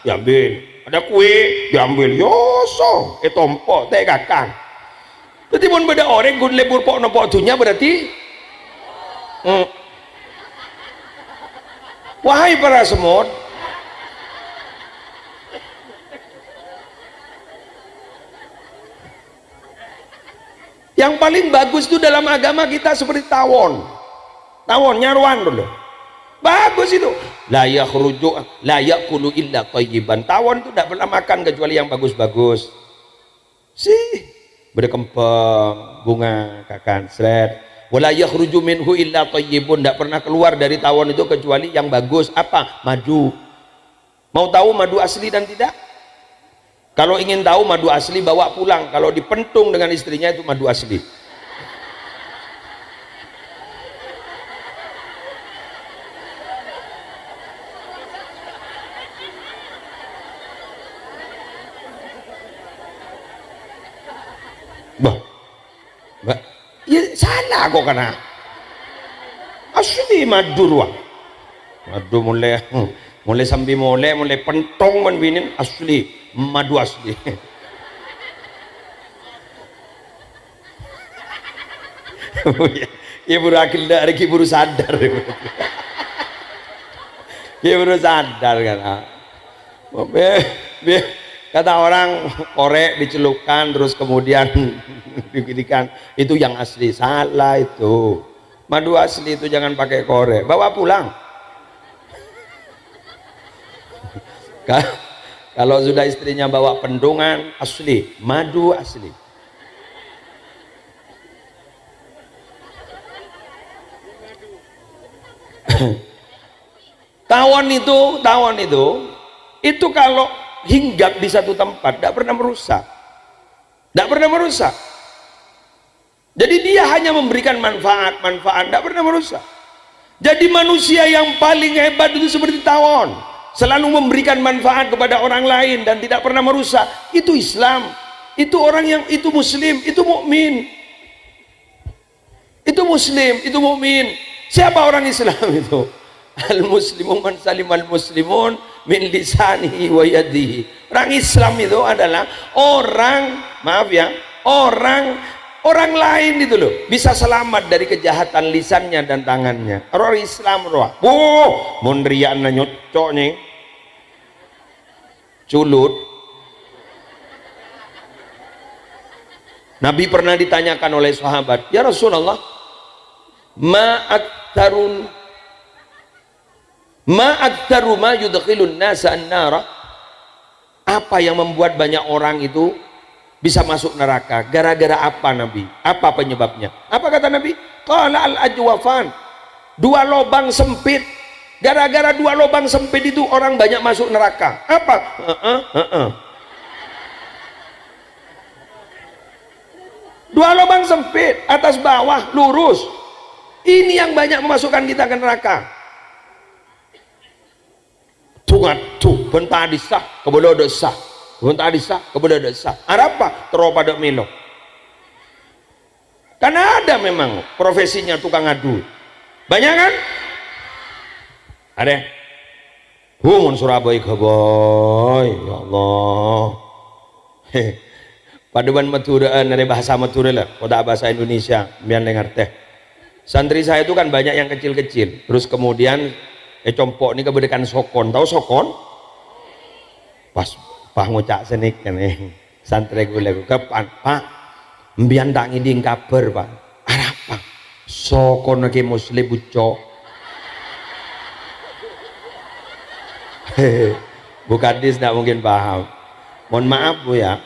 diambil. Ada kue, diambil. Yoso, tompo, teh kakang. Berarti pun beda orang gun lebur pok nopo dunia berarti. Wahai para semut, yang paling bagus itu dalam agama kita seperti tawon nyaruan dulu, bagus itu. La yakulu illa thayyiban. Tawon itu tidak pernah makan kecuali yang bagus-bagus. Berkembang bunga kakan seret. Wala yakhruju minhu illa thayyibun. Tidak pernah keluar dari tawon itu kecuali yang bagus. Apa? Madu. Mau tahu madu asli dan tidak? Kalau ingin tahu madu asli, bawa pulang. Kalau dipentung dengan istrinya itu madu asli. Bah, bah, ya salah kok karena asli madu wah. Madu mulai sambil mulai pentong menbinin asli madu asli. Ya baru akil dah, baru sadar. Ya baru sadar kan. Kata orang korek dicelupkan terus kemudian diberikan itu yang asli, salah itu. Madu asli itu jangan pakai korek, bawa pulang. Kalau sudah istrinya bawa pendungan asli, madu asli. Tawon itu kalau hinggap di satu tempat tidak pernah merusak, jadi dia hanya memberikan manfaat, tidak pernah merusak. Jadi manusia yang paling hebat itu seperti tawon, selalu memberikan manfaat kepada orang lain dan tidak pernah merusak. Itu Islam, itu orang yang itu muslim, itu mukmin, itu muslim, itu mukmin. Siapa orang Islam itu? Al-muslimu man salimal muslimun min lisanihi wa yadihi. Orang Islam itu adalah orang, maaf ya, orang lain itu loh bisa selamat dari kejahatan lisannya dan tangannya. Orang Islam roh. Mun riyana nyocok nih. Culut. Nabi pernah ditanyakan oleh sahabat, "Ya Rasulullah, ma aktaru ma yudkhilun nasa an-nara?" Apa yang membuat banyak orang itu bisa masuk neraka? Gara-gara apa Nabi? Apa penyebabnya? Apa kata Nabi? Qala al-ajwafan. Dua lubang sempit. Gara-gara dua lubang sempit itu orang banyak masuk neraka. Apa? Dua lubang sempit, atas bawah lurus. Ini yang banyak memasukkan kita ke neraka. Tungat tuh bentar disah kebelah dosa, bentar disah kebelah dosa. Apa? Teropada melo. Karena ada memang profesinya tukang adu. Banyak kan? Ada. Humun Surabaya keboy, ya Allah. Paduan Madura dari bahasa Madura lah, kota bahasa Indonesia, biar dengar teh. Santri saya itu kan banyak yang kecil-kecil, terus kemudian compok ini kebedekan sokon, tahu sokon? Pas ngucak senik kan santri gue lagi kapan Pak mbian tak ngiding kabar Pak apa sokon lagi muslim bucok. Bukan dis tidak mungkin paham, mohon maaf Bu ya,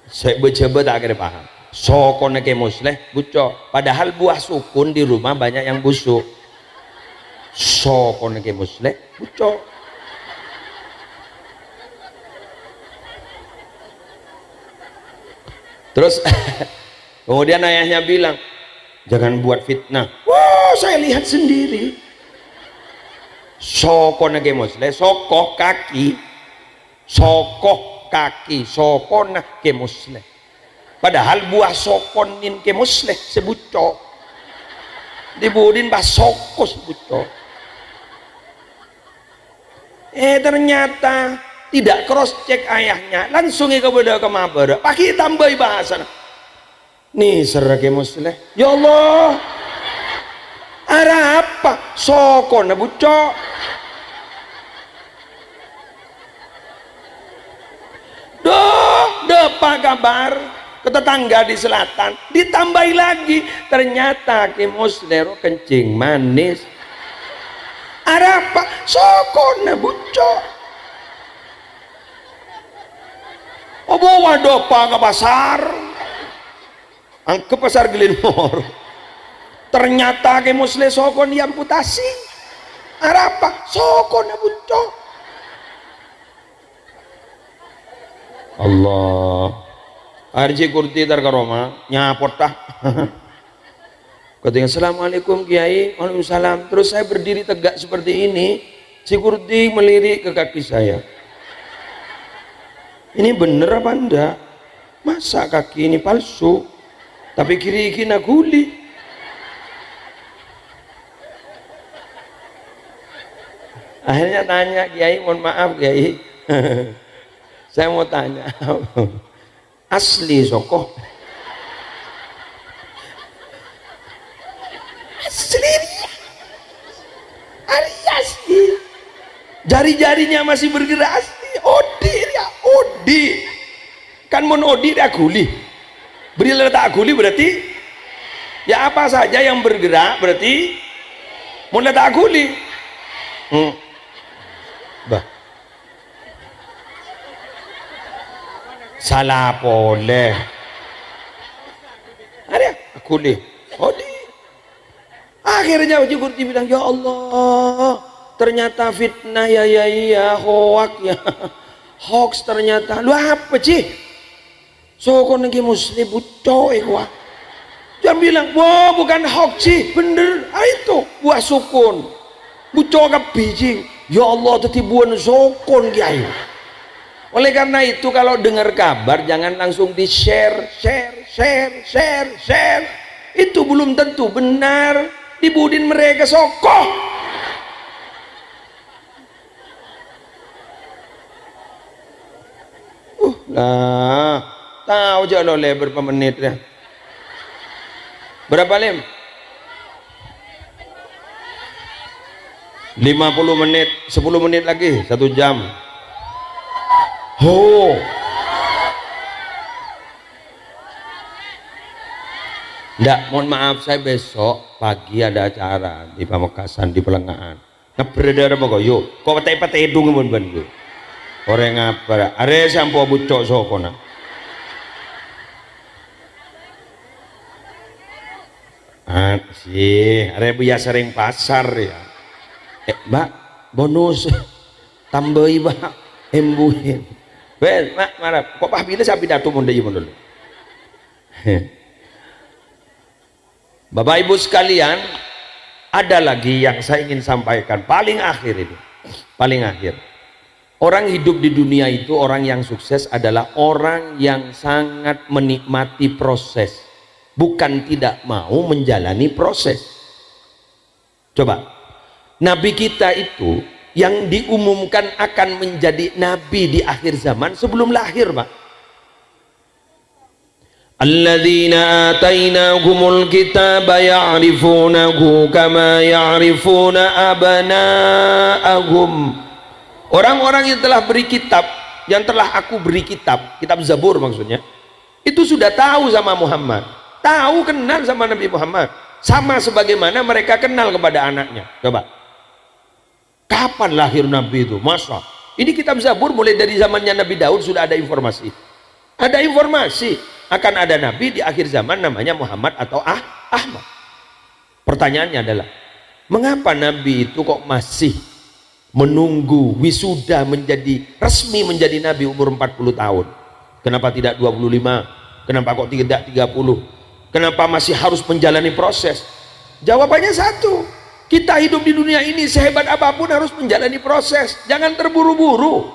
saya coba tak kira paham. Sokon lagi muslim bucok, padahal buah sukun di rumah banyak yang busuk. Sokon lagi muslim bucok. Terus kemudian ayahnya bilang jangan buat fitnah. Wah saya lihat sendiri. Sokon lagi muslim, sokoh kaki, sokon ke muslim. Padahal buah sokonin ke muslim sebucok. Dibudin bah sokos sebucok. Ternyata tidak cross check ayahnya, langsung kepada kemabara pakai tambah bahasa nih serake muslim. Ya Allah, arah apa sokon bucok. Apa kabar ke tetangga di selatan, ditambahi lagi ternyata ke muslim kencing manis. Arah apa sokon bucok. Oh bawa dopa ke pasar, ke pasar Glenmore. Ternyata ke muslim sokon diamputasi. Apa? Sokon bucok. Allah. Arji kurti terkaroma nyapot dah. Ketika Assalamualaikum Kiai, Waalaikumsalam. Terus saya berdiri tegak seperti ini, si kurti melirik ke kaki saya. Ini bener apa enggak? Masa kaki ini palsu tapi kiri iki naguli? Akhirnya tanya Kiai, mohon maaf Kiai, saya mau tanya, asli soko? Asli, asli. Jari-jarinya masih bergerak asli. Odi ya, odi. Kan mon odi dia guli. Beri letak guli berarti ya apa saja yang bergerak berarti mon letak guli. Bah. Salah boleh. Ada guli. Odi. Akhirnya Haji Kurti bilang, ya Allah, ternyata fitnah ya hoax ya, hoax ternyata. Lu apa sih? So kon niki muslim buco wah. Jangan bilang, wah bukan hoax sih, bener. Itu buah sukun, buco kabiji. Ya Allah tetibuan sokon kiai. Oleh karena itu kalau dengar kabar jangan langsung di share. Itu belum tentu benar. Dibudin mereka sokoh. Nah, tahu aja lo lebar per menit ya. Berapa lem? 50 menit, 10 menit lagi, 1 jam. Oh. Nggak, mohon maaf, saya besok pagi ada acara di Pamekasan, di Pelengahan. Ngebreder apa kok? Yuk, kok pete hidung mun ban gue. Orang apa? Are sampo bucok soko nak. Sih, are biasa sering pasar ya. Mbak, bonus tambahi mbak, embuhin. Well, mak, marah. Kok pah bila saya pidato mun deui mun dulu. Bapak Ibu sekalian, ada lagi yang saya ingin sampaikan paling akhir ini. Paling akhir. Orang hidup di dunia itu, orang yang sukses adalah orang yang sangat menikmati proses, bukan tidak mau menjalani proses. Coba, Nabi kita itu yang diumumkan akan menjadi Nabi di akhir zaman sebelum lahir, Pak. Alladzina atainahumul kitaba ya'rifunahu kama ya'rifuna abna'ahum. Orang-orang yang telah beri kitab, yang telah aku beri kitab, kitab Zabur maksudnya, itu sudah tahu sama Muhammad, tahu kenal sama Nabi Muhammad, sama sebagaimana mereka kenal kepada anaknya. Coba, kapan lahir Nabi itu? Masa? Ini kitab Zabur mulai dari zamannya Nabi Daud sudah ada informasi. Ada informasi akan ada Nabi di akhir zaman namanya Muhammad atau Ahmad. Pertanyaannya adalah, mengapa Nabi itu kok masih menunggu wisuda menjadi resmi menjadi Nabi umur 40 tahun? Kenapa tidak 25? Kenapa kok tidak 30? Kenapa masih harus menjalani proses? Jawabannya satu, kita hidup di dunia ini sehebat apapun harus menjalani proses. Jangan terburu-buru.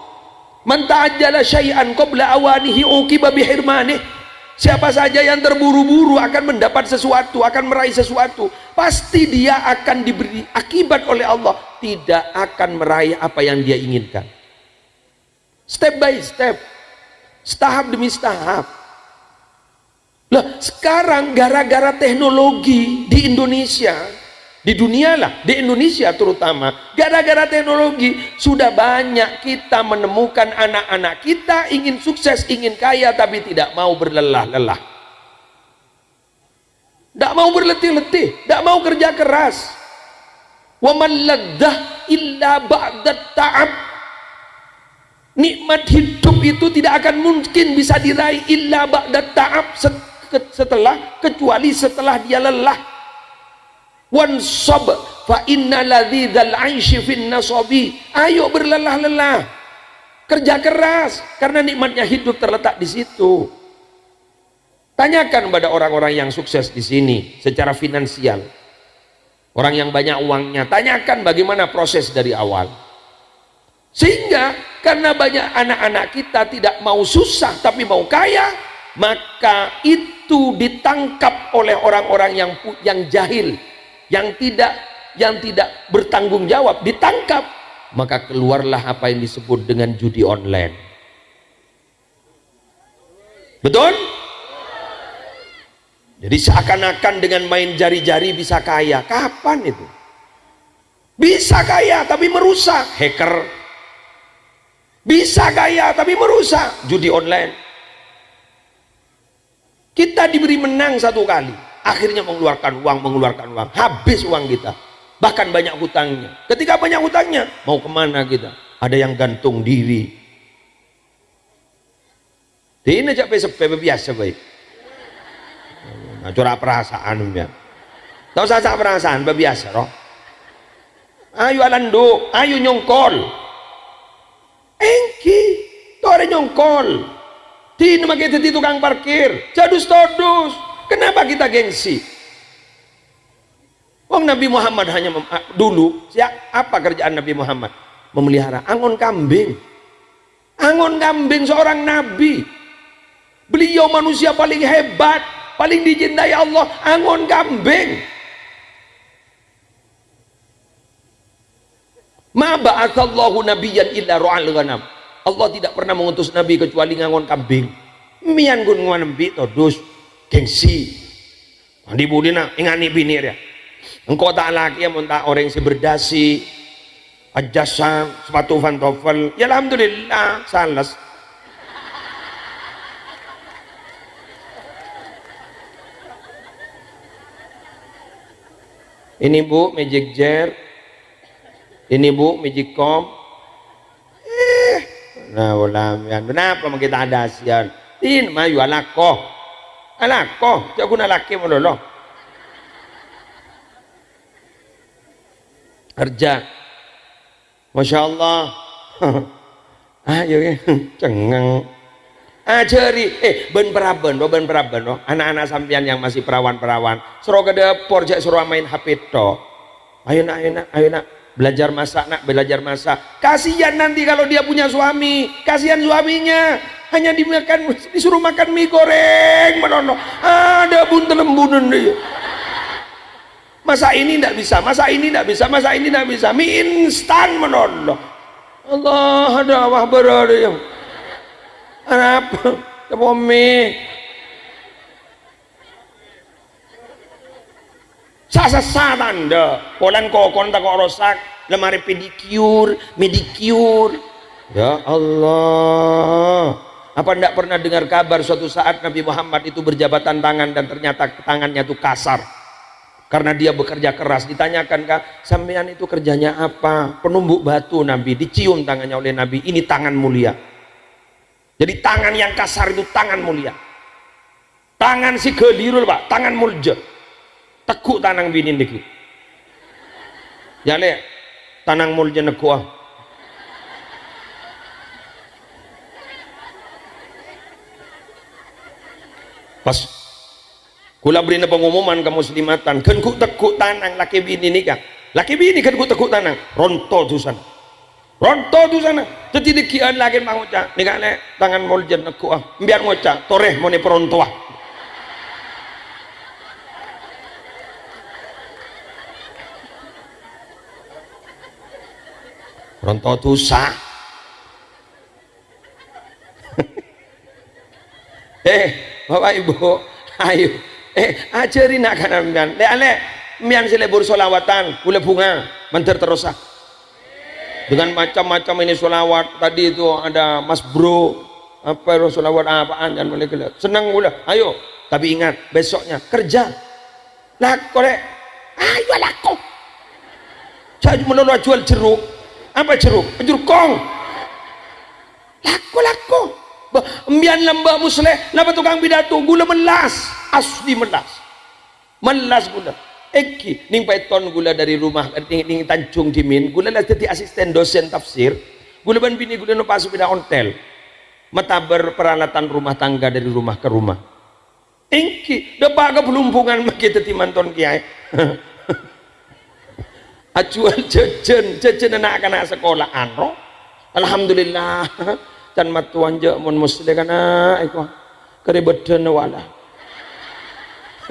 Man ta'ajjala syai'an qabla awanihi uqiba bihirmanih. Siapa saja yang terburu-buru akan mendapat sesuatu, akan meraih sesuatu, pasti dia akan diberi akibat oleh Allah, tidak akan meraih apa yang dia inginkan. Step by step, tahap demi tahap. Lah, sekarang gara-gara teknologi di Indonesia, di dunia lah, di Indonesia terutama, gara-gara teknologi sudah banyak kita menemukan anak-anak kita ingin sukses, ingin kaya, tapi tidak mau berlelah-lelah, tidak mau berletih-letih, tidak mau kerja keras. Wa man ladzah illa ba'da ta'ab. Nikmat hidup itu tidak akan mungkin bisa diraih illa ba'da ta'ab, kecuali setelah dia lelah. Wansab fa inna ladzal 'aishi fin nasabi. Ayo berlelah-lelah, kerja keras, karena nikmatnya hidup terletak di situ. Tanyakan pada orang-orang yang sukses di sini secara finansial, orang yang banyak uangnya, tanyakan bagaimana proses dari awal. Sehingga karena banyak anak-anak kita tidak mau susah tapi mau kaya, maka itu ditangkap oleh orang-orang yang jahil, yang tidak bertanggung jawab, ditangkap, maka keluarlah apa yang disebut dengan judi online. Betul? Jadi seakan-akan dengan main jari-jari bisa kaya. Kapan itu? Bisa kaya tapi merusak. Hacker. Bisa kaya tapi merusak. Judi online. Kita diberi menang satu kali, akhirnya mengeluarkan uang, habis uang kita, bahkan banyak hutangnya. Ketika banyak hutangnya, mau kemana kita? Ada yang gantung diri. Ini capek sepe biasa baik. Nah, curah perasaan ya. Tahu saja perasaan biasa roh. Ayo alando, ayo nyongkol. Engki, tore nyongkol. Tino makita di tukang parkir, jadus-todus. Kenapa kita gengsi? Wong Nabi Muhammad hanya dulu, apa kerjaan Nabi Muhammad? Memelihara angon kambing. Angon kambing seorang nabi. Beliau manusia paling hebat, paling dicintai Allah, angon kambing. Ma ba'atsallahu nabiyyan illa ru'al ghanam. Allah tidak pernah mengutus nabi kecuali ngangon kambing. Mian gun ngambi todus gengsi. Di budina ingani binir ya. Engkau tak laki yang tak orang si berdasi, ajasan, sepatu pantofel. Ya alhamdulillah salas. Ini bu magic jar. Ini bu magic comb. Nah, ulamian. Kenapa kita ada asian? Ini mayu alako, Cak guna laki melolo. Kerja, masya Allah. Ayo, cengang. Ceri, ben peraban, anak-anak sampian yang masih perawan-perawan. Suruh ke dapur, suruh main HP to. Ayo nak. Belajar masak. Kasihan nanti kalau dia punya suami, kasihan suaminya hanya disuruh makan mie goreng menono. Ada buntelem dia. Masa ini tidak bisa, mie instan menono. Allah ada wah berada. Apa? Coba mie. Sasa tanda polan kokon tak kok rosak, lemari pedicure, medicure. Ya Allah, apa ndak pernah dengar kabar suatu saat Nabi Muhammad itu berjabatan tangan dan ternyata tangannya itu kasar karena dia bekerja keras. Ditanyakan, kak, sampean itu kerjanya apa? Penumbuk batu. Nabi dicium tangannya oleh Nabi, ini tangan mulia. Jadi tangan yang kasar itu tangan mulia. Tangan si kelirul pak, tangan mulja. Tekuk tanang binin dikit. Jale tanang mulja nekuah. Pas kula beri pengumuman ke muslimatan, kan ku tekuk tanang laki bini nikah. Laki bini kan ku tekuk tanang, ronto tu sana. Jadi dikian lagi manguca, nikah le tangan mulja nekuah. Biar ngoca, toreh moni perontoah. Ronto tusa. Bapak Ibu, ayo. Ajarin nak kanan mian. Mian silebur solawatan, gula bunga, mentir terus ah. Dengan macam-macam ini solawat. Tadi itu ada Mas Bro, apa solawat apaan jangan boleh gelap. Senang gula. Ayo. Tapi ingat besoknya kerja. Korek. Ayo laku. Saya menolak jual jeruk. Apa jeruk? Jeruk kong. Laku. Embian lembah musleh, lapa tukang pidato, gula melas, asli melas gula. Eki, ning paiton gula dari rumah, ning Tanjung Dimin, gula lah jadi asisten dosen tafsir, gula ban bini gula no pasu pindah ontel, mataber peralatan rumah tangga dari rumah ke rumah. Eki, depa ke pelumpungan kita timanton kiai. Acuan jajan anak-anak sekolah anro. Alhamdulillah. Dan matuan je mun muslim kana iku. Kerebetan wala.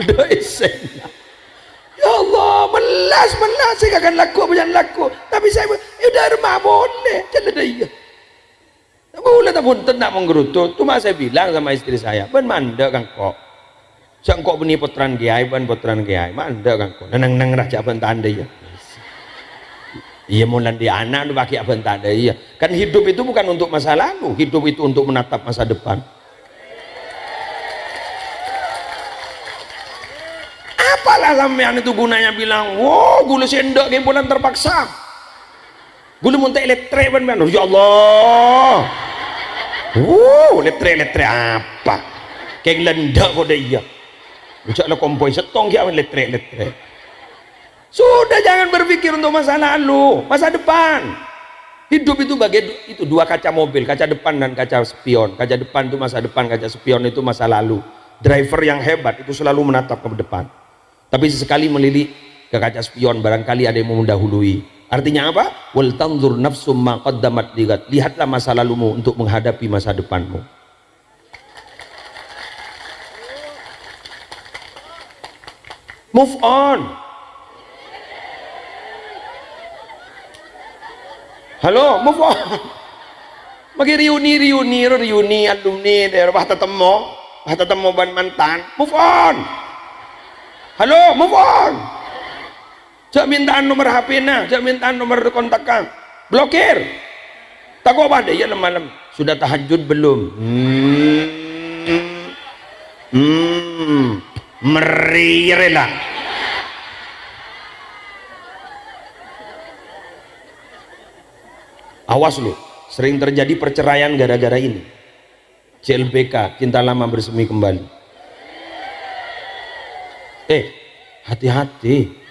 Do isen. Ya Allah, melas saya akan laku apa jangan laku. Tapi saya udah rumah boleh, jangan ada iya. Boleh tak pun nak menggerutu. Cuma saya bilang sama istri saya, ben manda kang kok. Sang kok beni putran kiai, ben putran kiai, manda kang kok. Nang raja ben tanda ya. Iya mulan di anak lu pakai apa tanda iya. Kan hidup itu bukan untuk masa lalu, hidup itu untuk menatap masa depan. Apalah sampean itu gunanya bilang, wow gula sendok kayak bulan terpaksa. Gula muntah elektrik ban ya Allah. Elektrik apa? Kayak lendak kok dia. Ucaplah kompoi setong kayak elektrik. Sudah jangan berpikir untuk masa lalu, masa depan. Hidup itu itu dua kaca mobil, kaca depan dan kaca spion. Kaca depan itu masa depan, kaca spion itu masa lalu. Driver yang hebat itu selalu menatap ke depan. Tapi sesekali melirik ke kaca spion, barangkali ada yang mau mendahului. Artinya apa? Wal tanzur nafsum ma qaddamat ligat. Lihatlah masa lalumu untuk menghadapi masa depanmu. Move on. Halo, move on. Bagi reuni alumni dari bahasa temu ban mantan. Move on. Halo, move on. Jangan mintaan nomor HP nah, jangan mintaan nomor kontak kang. Blokir. Tak kau apa deh ya malam. Sudah tahajud belum? Merela. Awas lu, sering terjadi perceraian gara-gara ini. CLBK, cinta lama bersemi kembali. Hati-hati.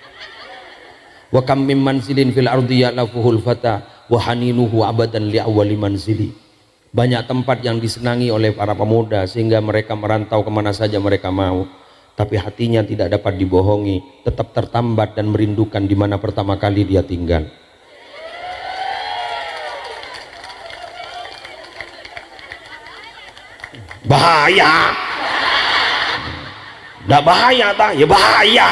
Wa kam mim manzilin fil ardi ya'lafuhul fata wa haninuhu abadan li awwali manzili. Banyak tempat yang disenangi oleh para pemuda sehingga mereka merantau kemana saja mereka mau, tapi hatinya tidak dapat dibohongi, tetap tertambat dan merindukan di mana pertama kali dia tinggal. Bahaya. Nggak bahaya tak? Ya bahaya.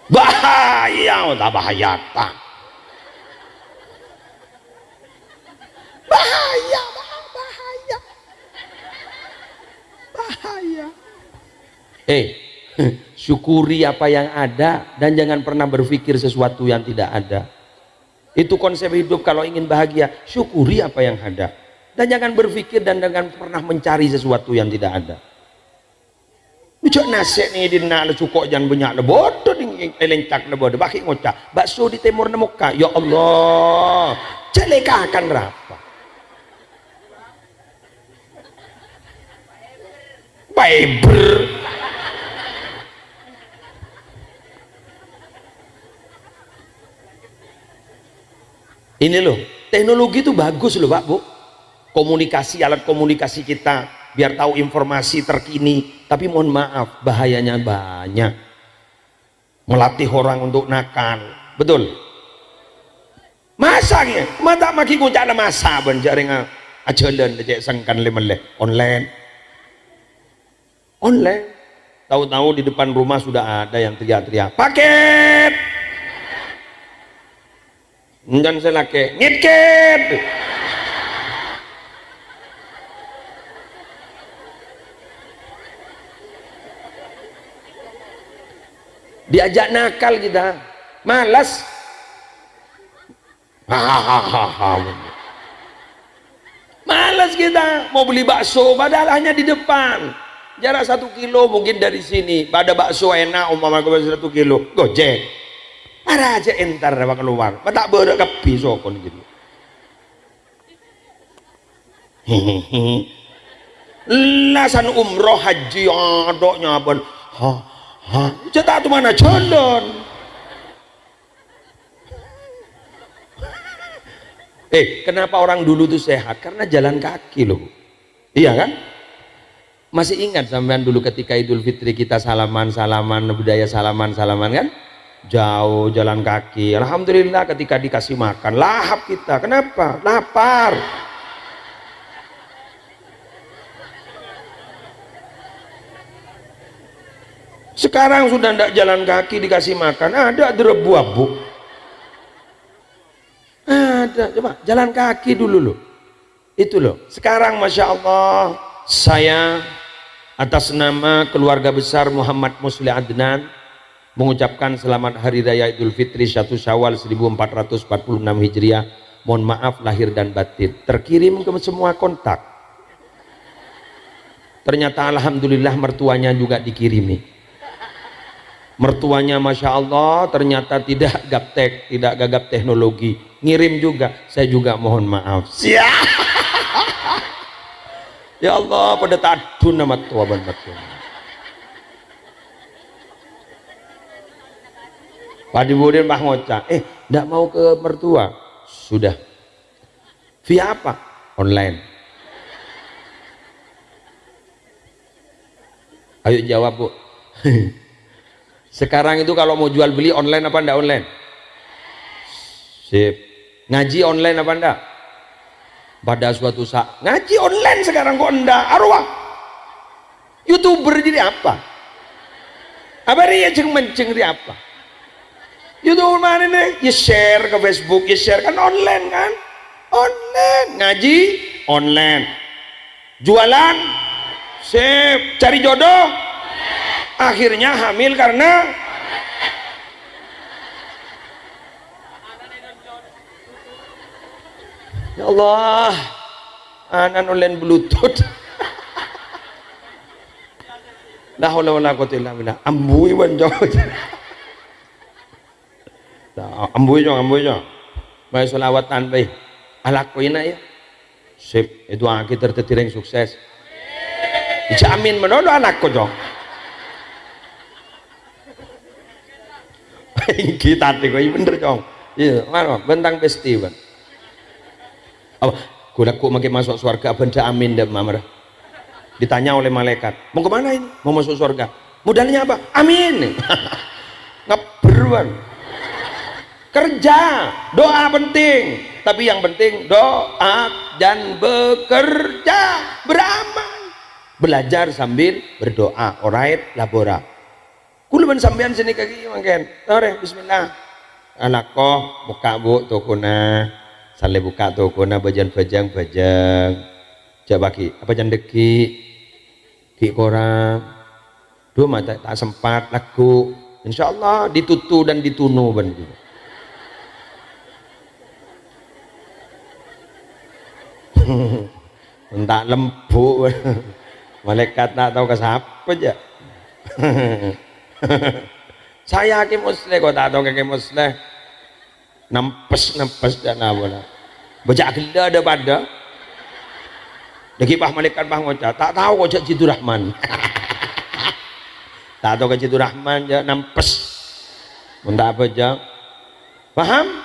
Bahaya, tak bahaya tak? Bahaya. Syukuri apa yang ada dan jangan pernah berpikir sesuatu yang tidak ada. Itu konsep hidup. Kalau ingin bahagia, syukuri apa yang ada dan jangan berpikir dan jangan pernah mencari sesuatu yang tidak ada. Ucap nasib ni di nak cukok jangan banyak le bodoh di lencak le bodoh baki ngocak bakso di timur nemuka ya Allah celeka akan berapa Bible ini loh teknologi itu bagus loh Pak Bu, komunikasi, alat komunikasi kita biar tahu informasi terkini, tapi mohon maaf bahayanya banyak, melatih orang untuk nakal, betul masanya mata maki kucak ada masa ben jaring ajalan cek sangkan lemele online tahu-tahu di depan rumah sudah ada yang teriak-teriak paket dan saya laki ngitket diajak nakal kita malas malas kita mau beli bakso padahal hanya di depan jarak 1 kilo mungkin dari sini pada bakso enak umpama 1 kilo gojek ada aja entar dapat keluar tak berak kepi sokon gitu lasan umroh haji adoknya ben cetak tu mana condon kenapa orang dulu tuh sehat karena jalan kaki loh iya kan masih ingat sampean dulu ketika Idul Fitri kita salaman budaya salaman kan jauh jalan kaki. Alhamdulillah ketika dikasih makan lahap kita. Kenapa? Lapar. Sekarang sudah tidak jalan kaki dikasih makan, ada derebu abu. Ada, coba jalan kaki dulu loh. Itu loh. Sekarang Masya Allah, saya atas nama keluarga besar Muhammad Musli Adnan mengucapkan selamat Hari Raya Idul Fitri 1 Syawal 1446 Hijriah. Mohon maaf lahir dan batin. Terkirim ke semua kontak. Ternyata alhamdulillah mertuanya juga dikirimi. Mertuanya Masya Allah ternyata tidak gaptek, tidak gagap teknologi, ngirim juga. Saya juga mohon maaf. Siap. Ya Allah, pada tadu nama tua banget. Pak Dibudin Pak Ngoca, tidak mau ke mertua? Sudah. Via apa? Online. Ayo jawab Bu. Sekarang itu kalau mau jual beli online apa enggak online? Sip. Ngaji online apa enggak? Pada suatu saat ngaji online sekarang kok enggak? Arwah. YouTuber jadi apa? Apa dia ceng menceng dia apa? YouTuber mana nih? Ya share ke Facebook, ya share kan online kan? Online. Ngaji online. Jualan sip. Cari jodoh akhirnya hamil karena ya Allah anak online bluetooth la haula wala quwwata illa billah ambui banjo ambui jo bae selawatan bae alakoina ya sip itu aki tertetireng sukses dijamin menono anakku jo kita tadi kok bener cong iya mana bentang pesti ban apa ku makin masuk surga benda amin dan mamar ditanya oleh malaikat mau kemana ini mau masuk surga modalnya apa amin ngeberuan kerja doa penting tapi yang penting doa dan bekerja beramal belajar sambil berdoa alright labora kuluban sampean sini kaki mangken. Ore bismillah. Anakku buka Bu tokona. Sale buka tokona bajang-bajang bajang. Coba ki apa jandeki? Ki korang. Duh mata tak sempat laku. Insyaallah ditutu dan ditunu ban gitu. Entak lembu. Malaikat tak tahu ke siapa aja. Saya Hakim Musleh kok tak tahu Hakim Musleh nempes dan apa baca gila ada pada lagi Pak Malaikat Pak Ngoca tak tahu kok Jitu Rahman tak tahu ke Jitu Rahman ya nempes entah apa aja paham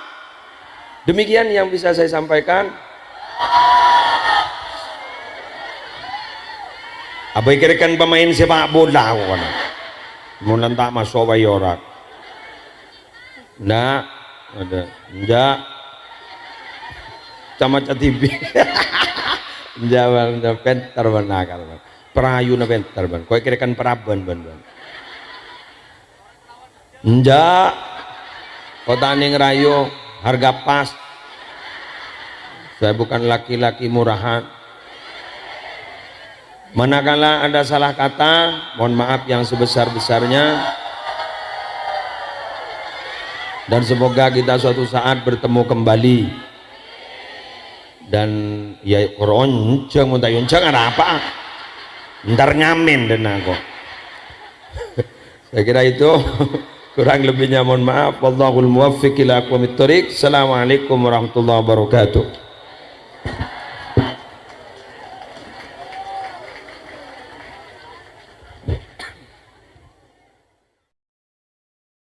demikian yang bisa saya sampaikan apa kira-kira pemain sepak bola mulan tak masuk bayorak ndak ada ndak sama TV jawab penter banakal perayu na penter ban kau kira kan peraban ban ndak kota ning rayu harga pas saya bukan laki-laki murahan manakala ada salah kata mohon maaf yang sebesar-besarnya dan semoga kita suatu saat bertemu kembali dan ya ronceng muntah yonceng ada apa ntar ngamen dan aku saya kira itu kurang lebihnya mohon maaf wallahul muwaffiq ila aqwamit thoriq. Assalamualaikum warahmatullahi wabarakatuh.